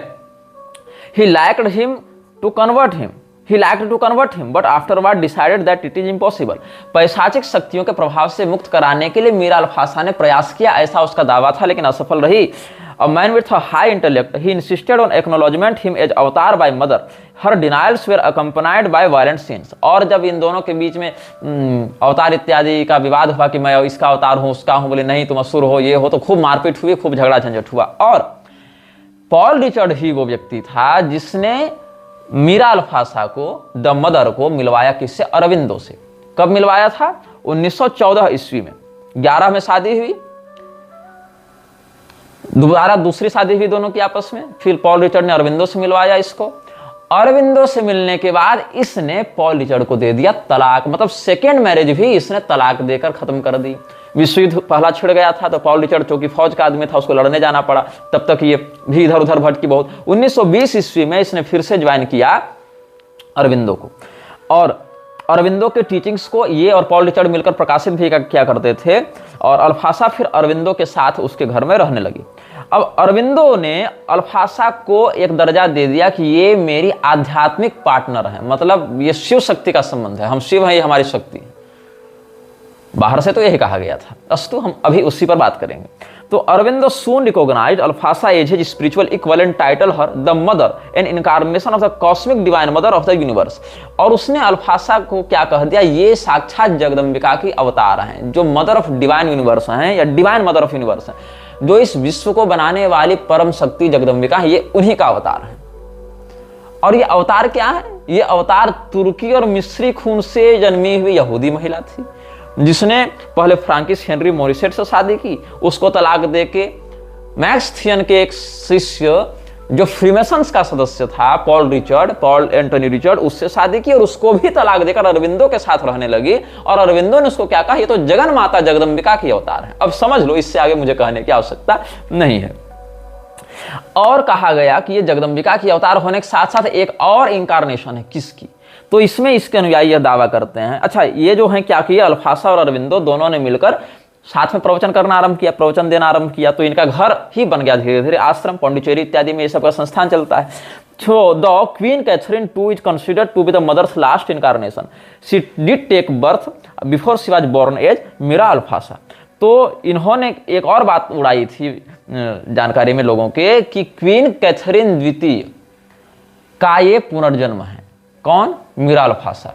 He liked him to convert him. He liked to convert him, but afterward decided that it is impossible. पैशाचिक शक्तियों के प्रभाव से मुक्त कराने के लिए मीरा अल्फासा ने प्रयास किया, ऐसा उसका दावा था, लेकिन असफल रही। A man with a high intellect, he insisted on acknowledgement him as avatar by mother. Her denials were accompanied by violent scenes. और जब इन दोनों के बीच में अवतार इत्यादि का विवाद हुआ कि मैं इसका अवतार हूँ, उसका हूँ, बोले नहीं तुम असुर हो, ये हो, तो खूब मारपीट हुई, खूब झगड़ा झंझट हुआ। और पॉल रिचर्ड ही वो व्यक्ति था जिसने मीरा अल्फासा को, द मदर को मिलवाया किससे? अरविंदो से। कब मिलवाया था? 1914 ईस्वी में। 11 में शादी हुई, दोबारा दूसरी शादी हुई दोनों की आपस में। फिर पॉल रिचर्ड ने अरविंदो से मिलवाया इसको। अरविंदो से मिलने के बाद इसने पॉल रिचर्ड को दे दिया तलाक, मतलब सेकेंड मैरिज भी इसने तलाक देकर खत्म कर दी। विश्व युद्ध पहला छिड़ गया था तो पॉल रिचर्ड चूंकि फौज का आदमी था, उसको लड़ने जाना पड़ा। तब तक ये भी इधर उधर भटकी बहुत। 1920 ईस्वी में इसने फिर से ज्वाइन किया अरविंदो को, और अरविंदो के टीचिंग्स को ये और पॉल रिचर्ड मिलकर प्रकाशित भी किया करते थे। और अल्फासा फिर अरविंदो के साथ उसके घर में रहने लगी। अब अरविंदो ने अल्फासा को एक दर्जा दे दिया कि ये मेरी आध्यात्मिक पार्टनर है, मतलब ये शिव शक्ति का संबंध है, हम शिव हैं, ये हमारी शक्ति है। बाहर से तो यही कहा गया था, अस्तु हम अभी उसी पर बात करेंगे। तो Aurobindo soon recognised Alfassa as his spiritual equivalent, title her the Mother an incarnation of the cosmic divine mother of the universe. और उसने अल्फासा को क्या कह दिया? ये साक्षात जगदम्बिका की अवतार हैं, जो मदर ऑफ डिवाइन यूनिवर्स हैं, या डिवाइन मदर ऑफ यूनिवर्स हैं, जो इस विश्व को बनाने वाली परम शक्ति जगदम्बिका है, ये उन्हीं का अवतार है। और ये अवतार क्या है? ये अवतार तुर्की और मिस्री खून से जन्मी हुई यहूदी महिला थी, जिसने पहले फ्रांकिश हेनरी मॉरिसेट से शादी की, उसको तलाक देके मैक्स थियन के एक शिष्य जो फ्रीमेसन्स का सदस्य था पॉल एंटनी रिचर्ड, उससे शादी की और उसको भी तलाक देकर अरविंदो के साथ रहने लगी। और अरविंदो ने उसको क्या कहा? ये तो जगन माता जगदम्बिका की अवतार है। अब समझ लो, इससे आगे मुझे कहने की आवश्यकता नहीं है। और कहा गया कि ये जगदम्बिका की अवतार होने के साथ साथ एक और इंकारनेशन है, किसकी? तो इसमें इसके अनुयायी यह दावा करते हैं। अच्छा, ये जो है क्या किया? अल्फासा और अरविंदो दोनों ने मिलकर साथ में प्रवचन करना आरंभ किया, प्रवचन देना आरंभ किया। तो इनका घर ही बन गया धीरे धीरे, आश्रम, पौंडीचेरी इत्यादि में ये सब का संस्थान चलता है। So the Queen Catherine II is considered to be the mother's last incarnation. She did take birth before she was born as Mirra Alfassa. तो इन्होंने एक और बात उड़ाई थी जानकारी में लोगों के कि क्वीन कैथरीन द्वितीय का ये पुनर्जन्म है। कौन? मीरा अल्फासा।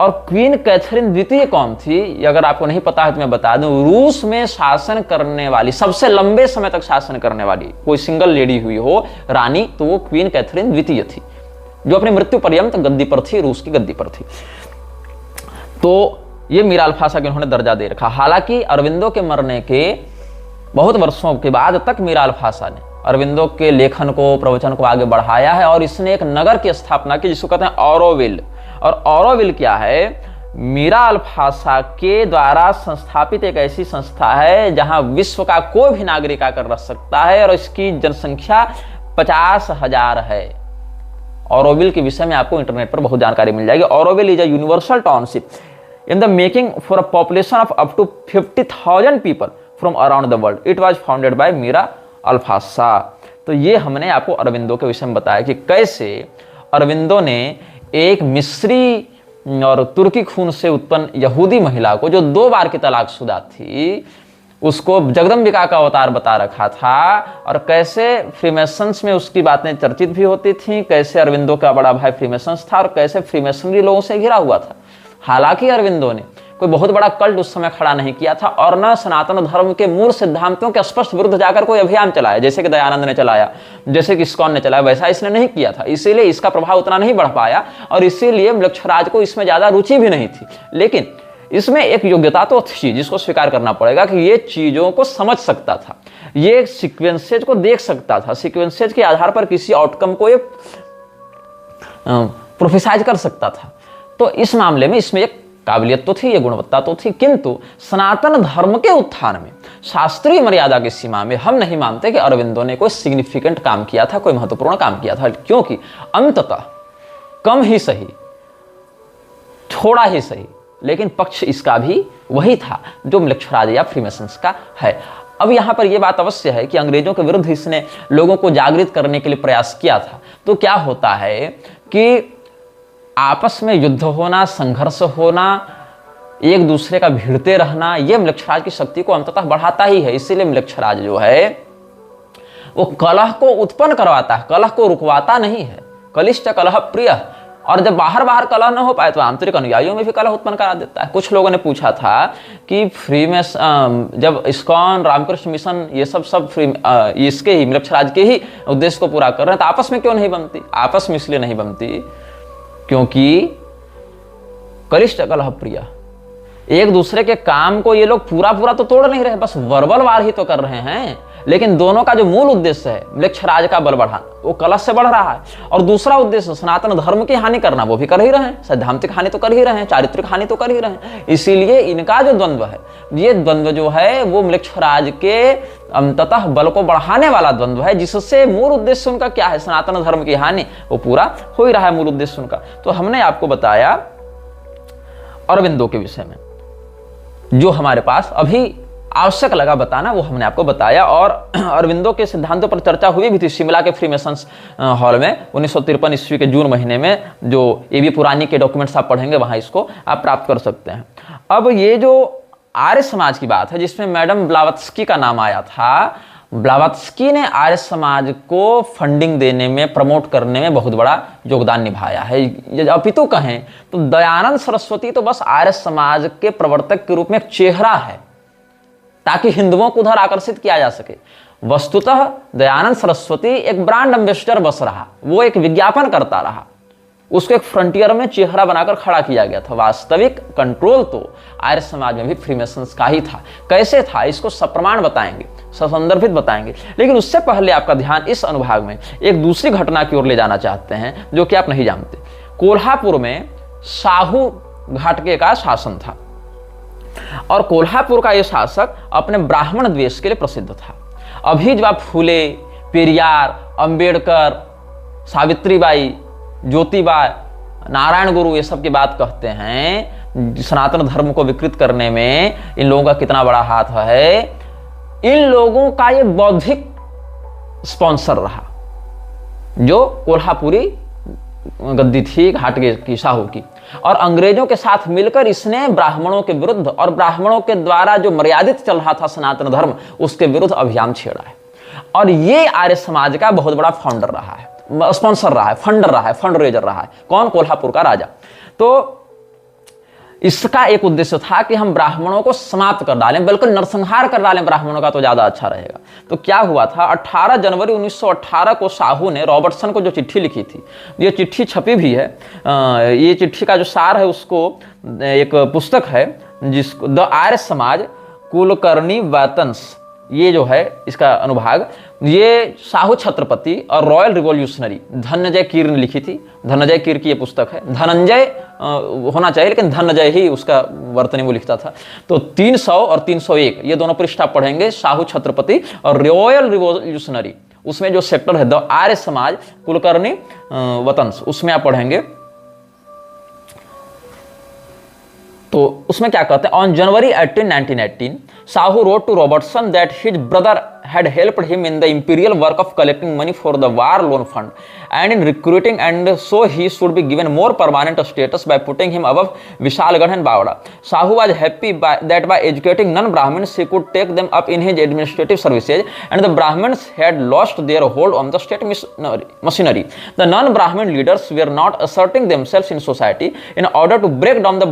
और क्वीन कैथरीन द्वितीय कौन थी, अगर आपको नहीं पता है तो मैं बता दूं, रूस में शासन करने वाली, सबसे लंबे समय तक शासन करने वाली कोई सिंगल लेडी हुई हो रानी, तो वो क्वीन कैथरीन द्वितीय थी, जो अपनी मृत्यु पर्यंत गद्दी पर थी, रूस की गद्दी पर थी। तो ये मीरा अल्फासा के उन्होंने दर्जा दे रखा। हालांकि अरविंदो के मरने के बहुत वर्षों के बाद तक मीरा अल्फासा ने अरविंदो के लेखन को, प्रवचन को आगे बढ़ाया है और इसने एक नगर की स्थापना की जिसको कहते हैं ऑरोविल। और ऑरोविल क्या है? मीरा अल्फासा के द्वारा संस्थापित एक ऐसी संस्था है जहां विश्व का कोई भी नागरिक आकर रह सकता है और इसकी जनसंख्या 50,000 है। ऑरोविल के विषय में आपको इंटरनेट पर बहुत जानकारी मिल जाएगी। Auroville is a universal township in the making for a population of up to 50,000 people from around the world. It was founded by Mirra Alfassa. तो ये हमने आपको अरविंदो के विषय में बताया कि कैसे अरविंदो ने एक मिस्री और तुर्की खून से उत्पन्न यहूदी महिला को, जो 2 बार की तलाकशुदा थी, उसको जगदम्बिका का अवतार बता रखा था। और कैसे फ्रीमेसन्स में उसकी बातें चर्चित भी होती थी, कैसे अरविंदो का बड़ा भाई फ्रीमेसन्स था और कैसे फ्रीमेसनरी लोगों से घिरा हुआ था। हालांकि अरविंदो ने कोई बहुत बड़ा कल्ट उस समय खड़ा नहीं किया था और न सनातन धर्म के मूल सिद्धांतों के स्पष्ट विरुद्ध जाकर कोई अभियान चलाया, जैसे कि दयानंद ने चलाया, जैसे कि इस्कॉन ने चलाया, वैसा इसने नहीं किया था। इसीलिए इसका प्रभाव उतना नहीं बढ़ पाया और इसीलिए म्लेच्छराज को इसमें ज्यादा रुचि भी नहीं थी। लेकिन इसमें एक योग्यता तो थी जिसको स्वीकार करना पड़ेगा कि ये चीजों को समझ सकता था, ये सीक्वेंसेज को देख सकता था, सीक्वेंसेज के आधार पर किसी आउटकम को ये प्रोफेसाइज कर सकता था। तो इस मामले में इसमें एक काबिलियत तो थी, ये गुणवत्ता तो थी, किंतु सनातन धर्म के उत्थान में शास्त्रीय मर्यादा की सीमा में हम नहीं मानते कि अरविंदो ने कोई सिग्निफिकेंट काम किया था, कोई महत्वपूर्ण काम किया था, क्योंकि अंततः कम ही सही, थोड़ा ही सही, लेकिन पक्ष इसका भी वही था जो म्लेच्छराज या फ्रीमेसन्स का है। अब यहां पर यह बात अवश्य है कि अंग्रेजों के विरुद्ध इसने लोगों को जागृत करने के लिए प्रयास किया था। तो क्या होता है कि आपस में युद्ध होना, संघर्ष होना, एक दूसरे का भिड़ते रहना, यह म्लेच्छराज की शक्ति को अंततः बढ़ाता ही है। इसीलिए म्लेच्छराज जो है वो कलह को उत्पन्न करवाता है, कलह को रुकवाता नहीं है। कलिष्ठ कलह प्रिय। और जब बाहर बाहर कलह न हो पाए तो आंतरिक अनुयायियों में भी कलह उत्पन्न करा देता है। कुछ लोगों ने पूछा था कि फ्री में जब इस्कॉन, रामकृष्ण मिशन, ये सब फ्री इसके ही, म्लेच्छराज के ही उद्देश्य को पूरा कर रहे हैं, तो आपस में क्यों नहीं बनती? आपस में इसलिए नहीं बनती क्योंकि कलिष्ठ कलह प्रिय, एक दूसरे के काम को ये लोग पूरा पूरा तो तोड़ नहीं रहे, बस वर्बल वार ही तो कर रहे हैं। लेकिन दोनों का जो मूल उद्देश्य है म्लेच्छराज का बल बढ़ाना, वो कलह से बढ़ रहा है, और दूसरा उद्देश्य सनातन धर्म की हानि करना, वो भी कर ही रहे हैं, सैद्धांतिक हानि तो कर ही रहे हैं, चारित्रिक हानि तो कर ही रहे हैं। इसीलिए इनका जो द्वंद्व है, ये द्वंद्व जो है वो म्लेच्छराज के अंततः बल को बढ़ाने वाला द्वंद्व है, जिससे मूल उद्देश्य उनका क्या है, सनातन धर्म की हानि, वो पूरा हो ही रहा है मूल उद्देश्य उनका। तो हमने आपको बताया अरविंदो के विषय में, जो हमारे पास अभी आवश्यक लगा बताना वो हमने आपको बताया। और अरविंदो के सिद्धांतों पर चर्चा हुई भी थी शिमला के फ्रीमेसन्स हॉल में 1953 ईस्वी के जून महीने में। जो एबी पुरानी के डॉक्यूमेंट्स आप पढ़ेंगे वहां इसको आप प्राप्त कर सकते हैं। अब ये जो आर्य समाज की बात है, जिसमें मैडम ब्लावत्स्की का नाम आया था, ब्लावत्स्की ने आर्य समाज को फंडिंग देने में, प्रमोट करने में बहुत बड़ा योगदान निभाया है। अपितु कहें तो दयानंद सरस्वती तो बस आर्य समाज के प्रवर्तक के रूप में एक चेहरा है, ताकि हिंदुओं को उधर आकर्षित किया जा सके। वस्तुतः दयानंद सरस्वती एक ब्रांड एम्बेसडर बस रहा, वो एक विज्ञापन करता रहा, उसको एक फ्रंटियर में चेहरा बनाकर खड़ा किया गया था। वास्तविक कंट्रोल तो आर्य समाज में भी फ्रीमेसन्स का ही था। कैसे था इसको सप्रमाण बताएंगे, ससंदर्भित बताएंगे, लेकिन उससे पहले आपका ध्यान इस अनुभाग में एक दूसरी घटना की ओर ले जाना चाहते हैं जो कि आप नहीं जानते। कोल्हापुर में साहू घाटगे का शासन था और कोल्हापुर का यह शासक अपने ब्राह्मण द्वेष के लिए प्रसिद्ध था। अभी जब आप फूले, पेरियार, अंबेडकर, सावित्रीबाई, ज्योतिबा, नारायण गुरु ये सब की बात कहते हैं, सनातन धर्म को विकृत करने में इन लोगों का कितना बड़ा हाथ है, इन लोगों का ये बौद्धिक स्पॉन्सर रहा। जो कोल्हापुरी गद्दी थी घाट की शाहू की। और अंग्रेजों के साथ मिलकर इसने ब्राह्मणों के विरुद्ध और ब्राह्मणों के द्वारा जो मर्यादित चल रहा था सनातन धर्म, उसके विरुद्ध अभियान छेड़ा है। और ये आर्य समाज का बहुत बड़ा फाउंडर रहा है, स्पॉन्सर रहा है, फंडर रहा है, फंड रेजर रहा है। कौन? कोल्हापुर का राजा। तो इसका एक उद्देश्य था कि हम ब्राह्मणों को समाप्त कर डालें, बल्कि नरसंहार कर डालें ब्राह्मणों का, तो ज्यादा अच्छा रहेगा। तो क्या हुआ था, 18 जनवरी 1918 को शाहू ने रॉबर्टसन को जो चिट्ठी लिखी थी, ये चिट्ठी छपी भी है, ये चिट्ठी का जो सार है उसको एक पुस्तक है जिसको द आर्य समाज कुलकर्णी वैतंस, ये जो है इसका अनुभाग, ये शाहू छत्रपति और रॉयल रिवॉल्यूशनरी धनंजय कीर ने लिखी थी। धनंजय कीर की ये पुस्तक है। धनंजय होना चाहिए लेकिन धनंजय ही उसका वर्तनी वो लिखता था। तो 300 और 301 ये दोनों पृष्ठ आप पढ़ेंगे, शाहू छत्रपति और रॉयल रिवॉल्यूशनरी, उसमें जो सेक्टर है द आर्य समाज कुलकर्णी वतंस, उसमें आप पढ़ेंगे। तो उसमें क्या कहते हैं, on January 18, 1918 Shahu wrote to Robertson that his brother had helped him in the imperial work of collecting money for the war loan fund and in recruiting, and so he should be given more permanent status by putting him above Vishalgarh and Bawda. Shahu was happy that by educating non-Brahmins he could take them up in his administrative services, and the Brahmins had lost their hold on the state machinery. The non-Brahmin leaders were not asserting themselves in society. In order to break down the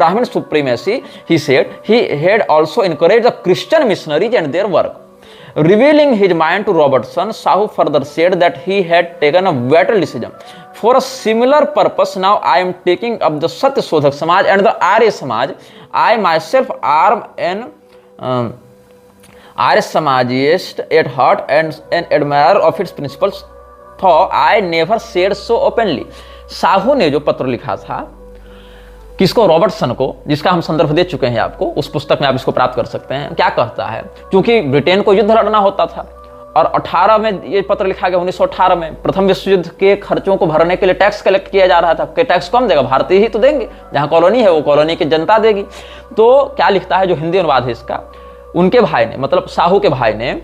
Brahmin supremacy, he said, he had also encouraged the Christian missionaries and their work. Revealing his mind to Robertson, Shahu further said that he had taken a vital decision. For a similar purpose, now I am taking up the Satya Sodhak Samaj and the Arya Samaj. I myself am an Arya Samajist at heart and an admirer of its principles, though I never said so openly. Shahu ने जो पत्र लिखा था किसको? Robertson को, जिसका हम संदर्भ दे चुके हैं आपको, उस पुस्तक में आप इसको प्राप्त कर सकते हैं। क्या कहता है, क्योंकि ब्रिटेन को युद्ध लड़ना होता था और 18 में ये पत्र लिखा गया, 1918 में प्रथम विश्व युद्ध के खर्चों को भरने के लिए टैक्स कलेक्ट किया जा रहा था कि टैक्स कौन देगा? भारतीय ही तो देंगे, जहां कॉलोनी है वो कॉलोनी की जनता देगी। तो क्या लिखता है, जो हिंदी अनुवाद है इसका, उनके भाई ने, मतलब शाहू के भाई ने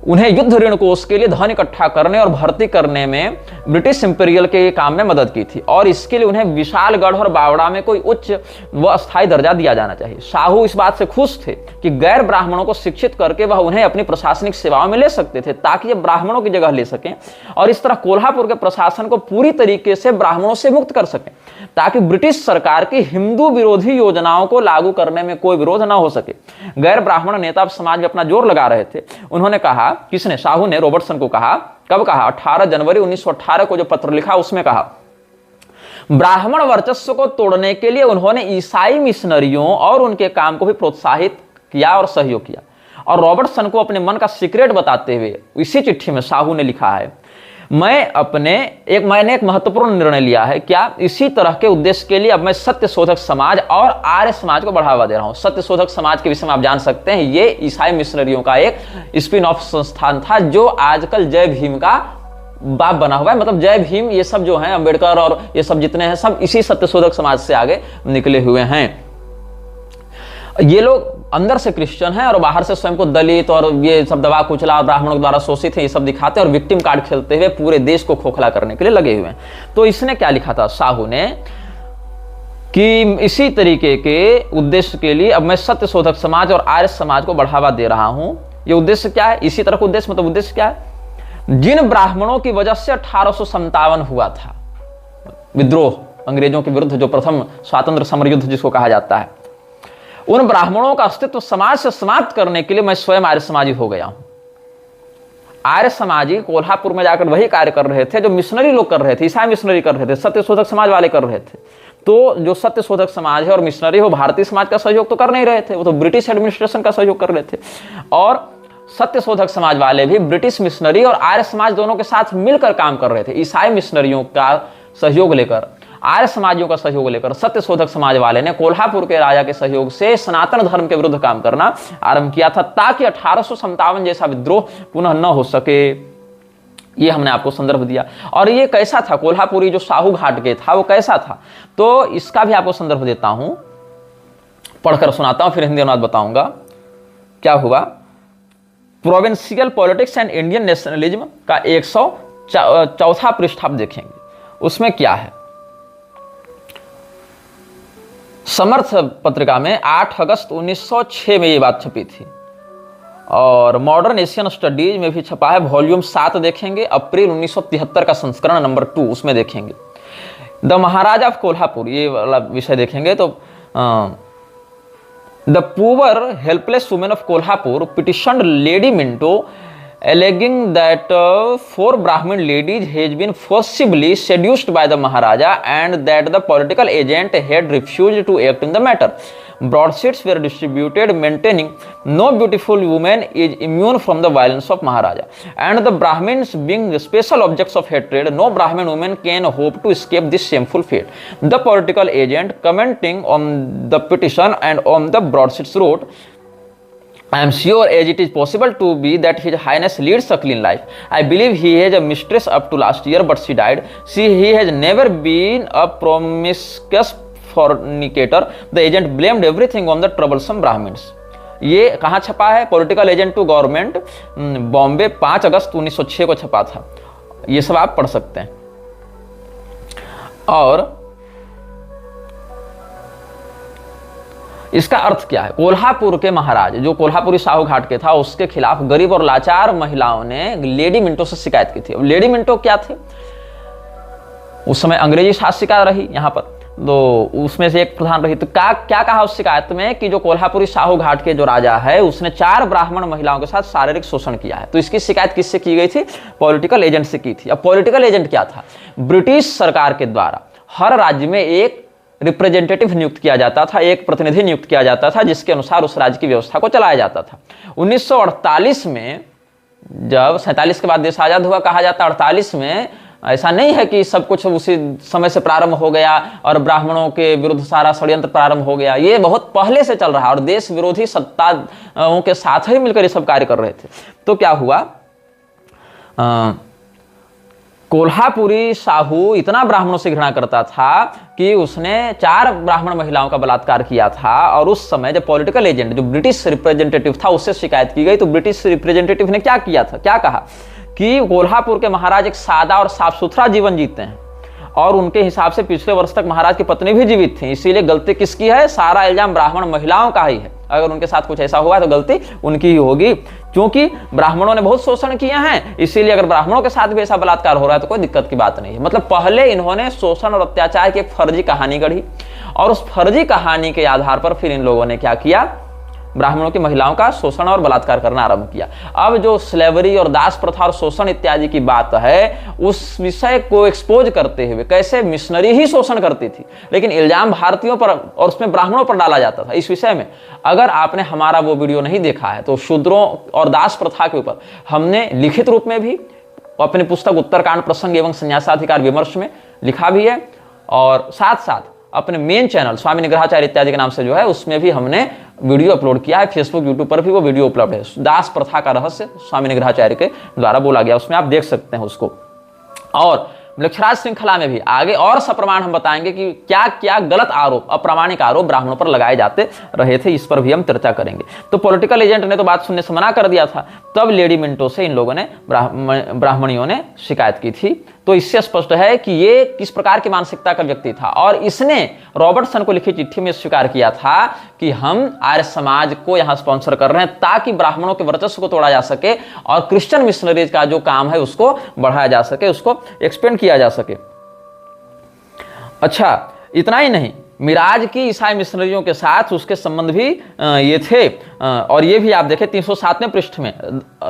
उन्हें युद्ध ऋण कोष के लिए धन इकट्ठा करने और भर्ती करने में ब्रिटिश इंपीरियल के काम में मदद की थी, और इसके लिए उन्हें विशालगढ़ और बावड़ा में कोई उच्च व अस्थायी दर्जा दिया जाना चाहिए। शाहू इस बात से खुश थे कि गैर ब्राह्मणों को शिक्षित करके वह उन्हें अपनी प्रशासनिक सेवाओं में ले सकते थे, ताकि ये ब्राह्मणों की जगह ले सकें और इस तरह कोल्हापुर के प्रशासन को पूरी तरीके से ब्राह्मणों से मुक्त कर सकें, ताकि ब्रिटिश सरकार की हिंदू विरोधी योजनाओं को लागू करने में कोई विरोध न हो सके। गैर ब्राह्मण नेता समाज में अपना जोर लगा रहे थे। उन्होंने कहा, किसने? शाहू ने रॉबर्टसन को कहा। कब कहा? 18 जनवरी 1918 को जो पत्र लिखा उसमें कहा। ब्राह्मण वर्चस्व को तोड़ने के लिए उन्होंने ईसाई मिशनरियों और उनके काम को भी प्रोत्साहित किया और सहयोग किया। और रॉबर्टसन को अपने मन का सीक्रेट बताते हुए इसी चिट्ठी में शाहू ने लिखा है, मैंने एक महत्वपूर्ण निर्णय लिया है। क्या? इसी तरह के उद्देश्य के लिए अब मैं सत्य शोधक समाज और आर्य समाज को बढ़ावा दे रहा हूं। सत्य शोधक समाज के विषय में आप जान सकते हैं, ये ईसाई मिशनरियों का एक स्पिन ऑफ संस्थान था, जो आजकल जय भीम का बाप बना हुआ है। मतलब जय भीम ये सब जो हैं, अम्बेडकर और ये सब जितने हैं, सब इसी सत्य शोधक समाज से आगे निकले हुए हैं। ये लोग अंदर से क्रिश्चियन हैं और बाहर से स्वयं को दलित और ये सब दबा कुचला, ब्राह्मणों के द्वारा शोषित है, ये सब दिखाते हैं और विक्टिम कार्ड खेलते हुए पूरे देश को खोखला करने के लिए लगे हुए हैं। तो इसने क्या लिखा था शाहू ने कि इसी तरीके के उद्देश्य के लिए अब मैं सत्य शोधक समाज और आर्य समाज को बढ़ावा दे रहा हूं। ये उद्देश्य क्या है? इसी तरह का उद्देश्य, मतलब उद्देश्य क्या है? जिन ब्राह्मणों की वजह से 1857 हुआ था विद्रोह अंग्रेजों के विरुद्ध, जो प्रथम स्वातंत्र समर युद्ध जिसको कहा जाता है, उन ब्राह्मणों का अस्तित्व समाज से समाप्त करने के लिए मैं स्वयं आर्य समाजी हो गया हूं। आर्य समाजी कोल्हापुर में जाकर वही कार्य कर रहे थे जो मिशनरी लोग कर रहे थे, ईसाई मिशनरी कर रहे थे, सत्य शोधक समाज वाले कर रहे थे। तो जो सत्य शोधक समाज है और मिशनरी हो, भारतीय समाज का सहयोग तो कर नहीं रहे थे, वो तो ब्रिटिश एडमिनिस्ट्रेशन का सहयोग कर रहे थे। और सत्य शोधक समाज वाले भी ब्रिटिश मिशनरी और आर्य समाज दोनों के साथ मिलकर काम कर रहे थे। ईसाई मिशनरियों का सहयोग लेकर, आर्य समाजियों का सहयोग लेकर सत्य शोधक समाज वाले ने कोल्हापुर के राजा के सहयोग से सनातन धर्म के विरुद्ध काम करना आरंभ किया था, ताकि 1857 जैसा विद्रोह पुनः न हो सके। ये हमने आपको संदर्भ दिया। और ये कैसा था, कोल्हापुरी जो शाहू घाट के था वो कैसा था, तो इसका भी आपको संदर्भ देता हूं, पढ़कर सुनाता हूं, फिर हिंदी अनुवाद बताऊंगा क्या हुआ। Provincial politics and Indian nationalism का 104 पृष्ठ आप देखेंगे। उसमें क्या है, समर्थ पत्रिका में 8 अगस्त 1906 में ये बात छपी थी, और मॉडर्न एशियन स्टडीज में भी छपा है, वॉल्यूम 7 देखेंगे, अप्रैल 1973 का संस्करण नंबर 2, उसमें देखेंगे। द महाराजा ऑफ कोल्हापुर, ये वाला विषय देखेंगे तो the poor helpless women of Kolhapur petitioned Lady Minto alleging that 4 Brahmin ladies had been forcibly seduced by the Maharaja and that the political agent had refused to act in the matter. Broadsheets were distributed maintaining no beautiful woman is immune from the violence of Maharaja, and the Brahmins being the special objects of hatred, no Brahmin woman can hope to escape this shameful fate. The political agent, commenting on the petition and on the broadsheets, wrote, I am sure as it is possible to be that His Highness leads a clean life. I believe he has a mistress up to last year, but she died. He has never been a promiscuous fornicator. The agent blamed everything on the troublesome Brahmins. ये कहाँ छपा है? Political agent to government, Bombay, 5 अगस्त 1906 को छपा था। ये सब आप पढ़ सकते हैं। और इसका अर्थ क्या है? कोल्हापुर के महाराज, जो कोल्हापुरी साहू घाट के था, उसके खिलाफ गरीब और लाचार महिलाओं ने लेडी मिंटो से शिकायत की थी। अब लेडी मिंटो क्या थे? उस समय अंग्रेजी शासिका रही यहाँ पर, तो उसमें से एक प्रधान रही। तो क्या कहा उस शिकायत में कि जो कोल्हापुरी साहू घाट के जो राजा है, उसने 4 ब्राह्मण महिलाओं के साथ शारीरिक शोषण किया है। तो इसकी शिकायत किससे की गई थी? पॉलिटिकल एजेंट से की थी। अब पॉलिटिकल एजेंट क्या था? ब्रिटिश सरकार के द्वारा हर राज्य में एक रिप्रेजेंटेटिव नियुक्त किया जाता था, एक प्रतिनिधि नियुक्त किया जाता था, जिसके अनुसार उस राज्य की व्यवस्था को चलाया जाता था। 1948 में, जब 47 के बाद देश आजाद हुआ कहा जाता, 48 में ऐसा नहीं है कि सब कुछ उसी समय से प्रारंभ हो गया और ब्राह्मणों के विरुद्ध सारा षड्यंत्र प्रारंभ हो गया। ये बहुत पहले से चल रहा है और देश विरोधी सत्ताओं के साथ ही मिलकर ये सब कार्य कर रहे थे। तो क्या हुआ, कोल्हापुरी साहू इतना ब्राह्मणों से घृणा करता था कि उसने 4 ब्राह्मण महिलाओं का बलात्कार किया था। और उस समय जब पॉलिटिकल एजेंट, जो ब्रिटिश रिप्रेजेंटेटिव था, उससे शिकायत की गई, तो ब्रिटिश रिप्रेजेंटेटिव ने क्या किया था, क्या कहा कि कोल्हापुर के महाराज एक सादा और साफ सुथरा जीवन जीते हैं, और उनके हिसाब से पिछले वर्ष तक महाराज की पत्नी भी जीवित थी, इसीलिए गलती किसकी है? सारा इल्जाम ब्राह्मण महिलाओं का ही है। अगर उनके साथ कुछ ऐसा हुआ तो गलती उनकी ही होगी, क्योंकि ब्राह्मणों ने बहुत शोषण किए हैं, इसीलिए अगर ब्राह्मणों के साथ भी ऐसा बलात्कार हो रहा है तो कोई दिक्कत की बात नहीं है। मतलब पहले इन्होंने शोषण और अत्याचार की एक फर्जी कहानी गढ़ी, और उस फर्जी कहानी के आधार पर फिर इन लोगों ने क्या किया? ब्राह्मणों की महिलाओं का शोषण और बलात्कार करना आरंभ किया। अब जो स्लेवरी और दास प्रथा और शोषण इत्यादि की बात है, उस विषय को एक्सपोज करते हुए कैसे मिशनरी ही शोषण करती थी, लेकिन इल्जाम भारतीयों पर और उसमें ब्राह्मणों पर डाला जाता था। इस विषय में अगर आपने हमारा वो वीडियो नहीं देखा है तो शूद्रों और दास प्रथा के ऊपर हमने लिखित रूप में भी अपनी पुस्तक उत्तरकांड प्रसंग एवं संन्यासाधिकार विमर्श में लिखा भी है, और साथ साथ अपने मेन चैनल स्वामी निग्रहाचार्य इत्यादि के नाम से जो है उसमें भी हमने वीडियो अपलोड किया है। फेसबुक, यूट्यूब पर भी वो वीडियो उपलब्ध है। दास प्रथा का रहस्य स्वामी निग्रहाचार्य के द्वारा बोला गया, उसमें आप देख सकते हैं उसको। और मृक्षराज श्रृंखला में भी आगे और सप्रमाण हम बताएंगे कि क्या क्या गलत आरोप, अप्रामाणिक आरोप ब्राह्मणों पर लगाए जाते रहे थे, इस पर भी हम चर्चा करेंगे। तो पॉलिटिकल एजेंट ने तो बात सुनने से मना कर दिया था, तब लेडी मिंटो से इन लोगों ने, ब्राह्मणियों ने शिकायत की थी। तो इससे स्पष्ट है कि ये किस प्रकार की मानसिकता का व्यक्ति था, और इसने रॉबर्टसन को लिखी चिट्ठी में स्वीकार किया था कि हम आर्य समाज को यहां स्पॉन्सर कर रहे हैं ताकि ब्राह्मणों के वर्चस्व को तोड़ा जा सके और क्रिश्चियन मिशनरीज का जो काम है उसको बढ़ाया जा सके, उसको एक्सपेंड किया जा सके। अच्छा, इतना ही नहीं, मिराज की ईसाई मिशनरियों के साथ उसके संबंध भी ये थे, और ये भी आप देखें 307वें पृष्ठ में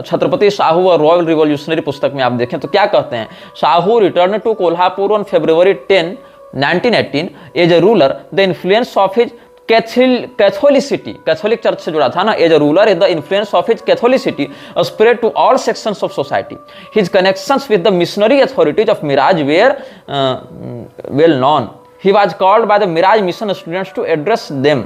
छत्रपति साहू और रॉयल रिवॉल्यूशनरी पुस्तक में आप देखें तो क्या कहते हैं? Shahu return to Kolhapur on February 10, 1918 as a ruler. The influence of his catholicity, Catholic church से जुड़ा था ना, as a ruler the influence of his catholicity spread to all sections of society. His connections with the missionary authorities of Miraj were well known. He was called by the Miraj mission students to address them.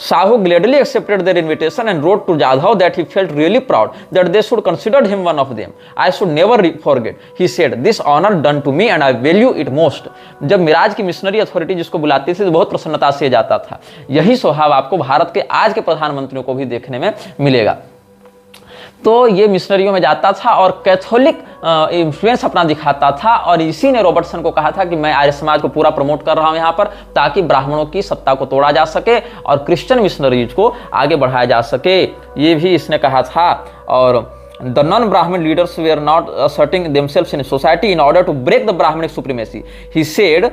Sahu gladly accepted their invitation and wrote to Jadhav that he felt really proud that they should consider him one of them. I should never forget. He said, "This honor done to me and I value it most." जब मिराज की missionary authority जिसको बुलाती थी तो बहुत प्रसन्नता से जाता था। यही स्वभाव आपको भारत के आज के प्रधानमंत्रियों को भी देखने में मिलेगा। तो ये मिशनरियों में जाता था और कैथोलिक इन्फ्लुएंस अपना दिखाता था, और इसी ने रॉबर्टसन को कहा था कि मैं आर्य समाज को पूरा प्रमोट कर रहा हूं यहाँ पर, ताकि ब्राह्मणों की सत्ता को तोड़ा जा सके और क्रिश्चियन मिशनरीज को आगे बढ़ाया जा सके, ये भी इसने कहा था। और the non-Brahmin leaders were not asserting themselves in society in order to break the Brahminic supremacy. He said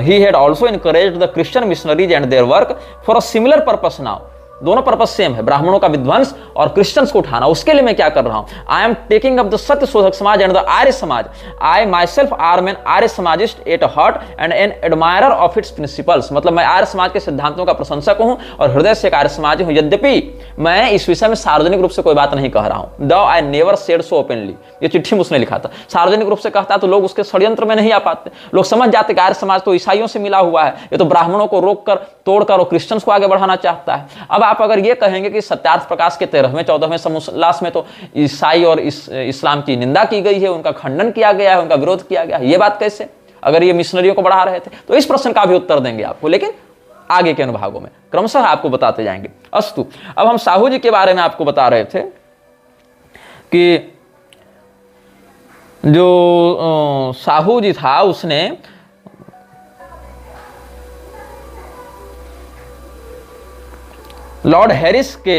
he had also encouraged the Christian missionaries and their work for a similar purpose now. दोनों purpose same है, ब्राह्मणों का विध्वंस और Christians को उठाना। उसके लिए मैं क्या कर रहा हूं? I am taking up the Satya Shodhak Samaj and the Arya Samaj. I myself are an Arya Samajist at heart and an admirer of its principles. मतलब मैं आर्य समाज के सिद्धांतों का प्रशंसक हूं और हृदय से एक आर्य समाजी हूं। यद्यपि मैं इस विषय में सार्वजनिक रूप से कोई बात नहीं कह रहा हूं। दो I never said so openly. ये चिट्ठी में उसने लिखा था। सार्वजनिक रूप से कहता तो लोग उसके षड्यंत्र में नहीं आ पाते, लोग समझ जाते कि आर्य समाज तो ईसाइयों से मिला हुआ है, ये तो ब्राह्मणों को रोककर तोड़कर और क्रिश्चियंस को आगे बढ़ाना चाहता है। अब आप अगर ये कहेंगे कि सत्यार्थ प्रकाश के 13वें 14वें समोल्लास में तो ईसाई और इस्लाम की निंदा की गई है, उनका खंडन किया गया है, उनका विरोध किया गया है, ये बात कैसे, अगर ये मिशनरियों को बढ़ा रहे थे? तो इस प्रश्न का भी उत्तर देंगे आपको, लेकिन आगे के अनुभागों में क्रमशः आपको बताते जाएंगे। अस्तु, अब हम साहू जी के बारे में आपको बता रहे थे कि जो साहू जी था उसने लॉर्ड हैरिस के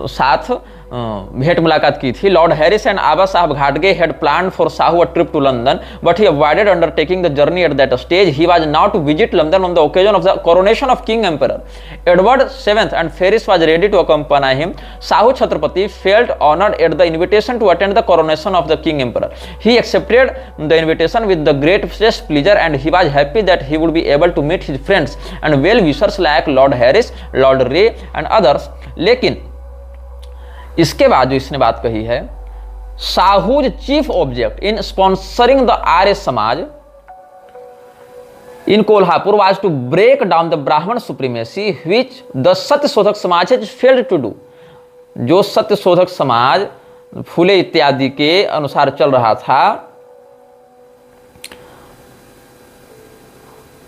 साथ भेंट मुलाकात की थी। लॉर्ड हैरिस एंड आबा साहब घाटगे had planned for Sahu a trip to London, but he avoided undertaking the journey at that stage. He was now to visit London on the occasion of the coronation of King Emperor Edward VII, and Ferris was ready to accompany him. Sahu Chhatrapati felt honored at the invitation to attend the coronation of the King Emperor. He accepted the invitation with the greatest pleasure, and he was happy that he would be able to meet his friends and well-wishers like Lord Harris, Lord Ray and others. लेकिन इसके बाद जो इसने बात कही है, Shahu's chief object in sponsoring the Arya Samaj in Kolhapur was to break down the Brahmin supremacy which the Satya Shodhak समाज has failed to do. जो सत्य शोधक समाज फुले इत्यादि के अनुसार चल रहा था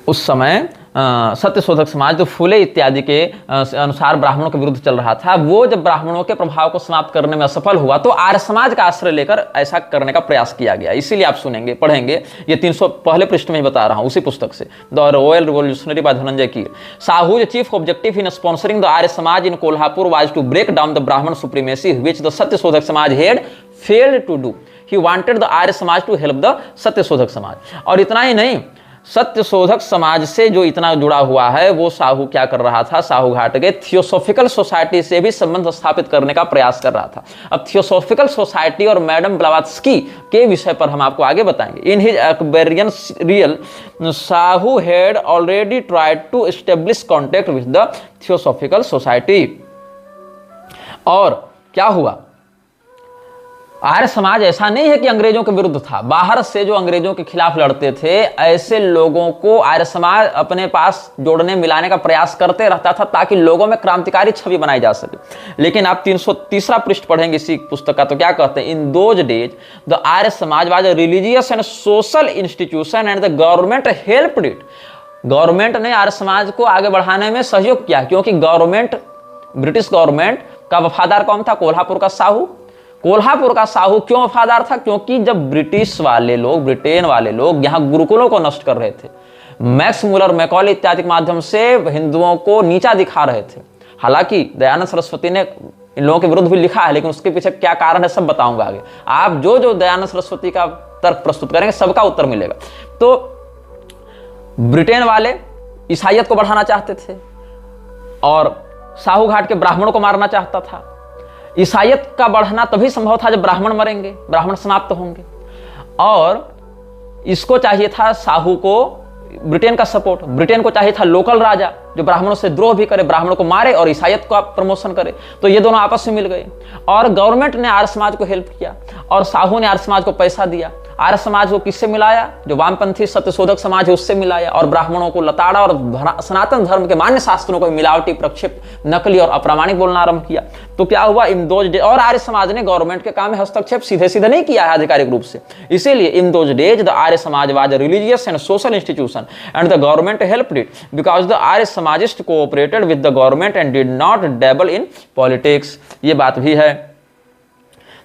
उस समय, सत्य शोधक समाज जो फुले इत्यादि के अनुसार ब्राह्मणों के विरुद्ध चल रहा था, वो जब ब्राह्मणों के प्रभाव को समाप्त करने में असफल हुआ तो आर्य समाज का आश्रय लेकर ऐसा करने का प्रयास किया गया। इसीलिए आप सुनेंगे, पढ़ेंगे, ये 300 पहले पृष्ठ में ही बता रहा हूं उसी पुस्तक से, the royal revolutionary by Dhananjay Keer. Shahu's chief objective in sponsoring the Arya Samaj in Kolhapur was to break down the Brahmin supremacy which the Satya Shodhak Samaj had failed to do. He wanted the Arya Samaj to help the Satya Shodhak समाज। और इतना ही नहीं, सत्य शोधक समाज से जो इतना जुड़ा हुआ है वो साहू क्या कर रहा था, साहू घाट के थियोसॉफिकल सोसाइटी से भी संबंध स्थापित करने का प्रयास कर रहा था। अब थियोसॉफिकल सोसाइटी और मैडम ब्लावात्स्की के विषय पर हम आपको आगे बताएंगे। In his Akbarian real Shahu had already tried to establish contact with the Theosophical Society. और क्या हुआ, आर्य समाज ऐसा नहीं है कि अंग्रेजों के विरुद्ध था, बाहर से जो अंग्रेजों के खिलाफ लड़ते थे ऐसे लोगों को आर्य समाज अपने पास जोड़ने मिलाने का प्रयास करते रहता था ताकि लोगों में क्रांतिकारी छवि बनाई जा सके। लेकिन आप 330 पृष्ठ पढ़ेंगे इसी पुस्तक का तो क्या कहते हैं, इन those days the Arya Samaj was a religious and social institution and the government helped it. Government ने आर्य समाज को आगे बढ़ाने में सहयोग किया, क्योंकि गवर्नमेंट, ब्रिटिश गवर्नमेंट का वफादार कौन था? कोल्हापुर का साहू। कोल्हापुर का साहू क्यों वफादार था? क्योंकि जब ब्रिटिश वाले लोग, ब्रिटेन वाले लोग यहाँ गुरुकुलों को नष्ट कर रहे थे, मैक्स मुलर, मैकॉले इत्यादि के माध्यम से हिंदुओं को नीचा दिखा रहे थे। हालांकि दयानंद सरस्वती ने इन लोगों के विरुद्ध भी लिखा है, लेकिन उसके पीछे क्या कारण है सब बताऊंगा आगे। आप जो जो दयानंद सरस्वती का तर्क प्रस्तुत करेंगे सबका उत्तर मिलेगा। तो ब्रिटेन वाले ईसाइयत को बढ़ाना चाहते थे और साहू घाट के ब्राह्मणों को मारना चाहता था। ईसाइयत का बढ़ना तभी संभव था जब ब्राह्मण मरेंगे, ब्राह्मण समाप्त होंगे, और इसको चाहिए था साहू को ब्रिटेन का सपोर्ट। ब्रिटेन को चाहिए था लोकल राजा जो ब्राह्मणों से द्रोह भी करे, ब्राह्मणों को मारे और ईसाइयत का प्रमोशन करे। तो ये दोनों आपस में मिल गए और गवर्नमेंट ने आर्य समाज को हेल्प किया और साहू ने आर्य समाज को पैसा दिया आर्य समाज को किससे मिलाया? जो वामपंथी सत्यशोधक समाज है उससे मिलाया, और ब्राह्मणों को लताड़ा और सनातन धर्म के मान्य शास्त्रों को मिलावटी, प्रक्षेप, नकली और अप्रामाणिक बोलना आरंभ किया। तो क्या हुआ, इन दोज डेज, और आर्य समाज ने गवर्नमेंट के काम में हस्तक्षेप सीधे सीधे नहीं किया है आधिकारिक रूप से, इसीलिए in those days the Arya Samaj was religious and social institution and the government helped it because the Arya Samajist cooperated with the government and did not dabble in politics. ये बात भी है।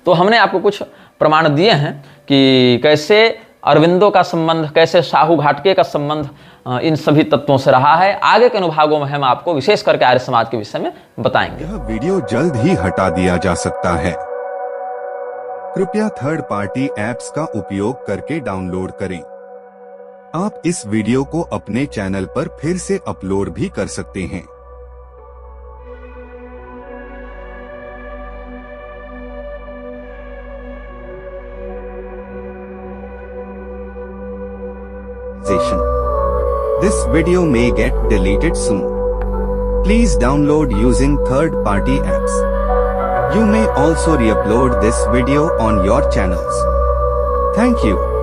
तो हमने आपको कुछ प्रमाण दिए हैं कि कैसे अरविंदो का संबंध, कैसे साहू घाटके का संबंध इन सभी तत्वों से रहा है। आगे के अनुभागों में हम आपको विशेष करके आर्य समाज के विषय में बताएंगे। यह वीडियो जल्द ही हटा दिया जा सकता है। कृपया थर्ड पार्टी एप्स का उपयोग करके डाउनलोड करें। आप इस वीडियो को अपने चैनल पर फिर से अपलोड भी कर सकते हैं। This video may get deleted soon. Please download using third-party apps. You may also re-upload this video on your channels. Thank you.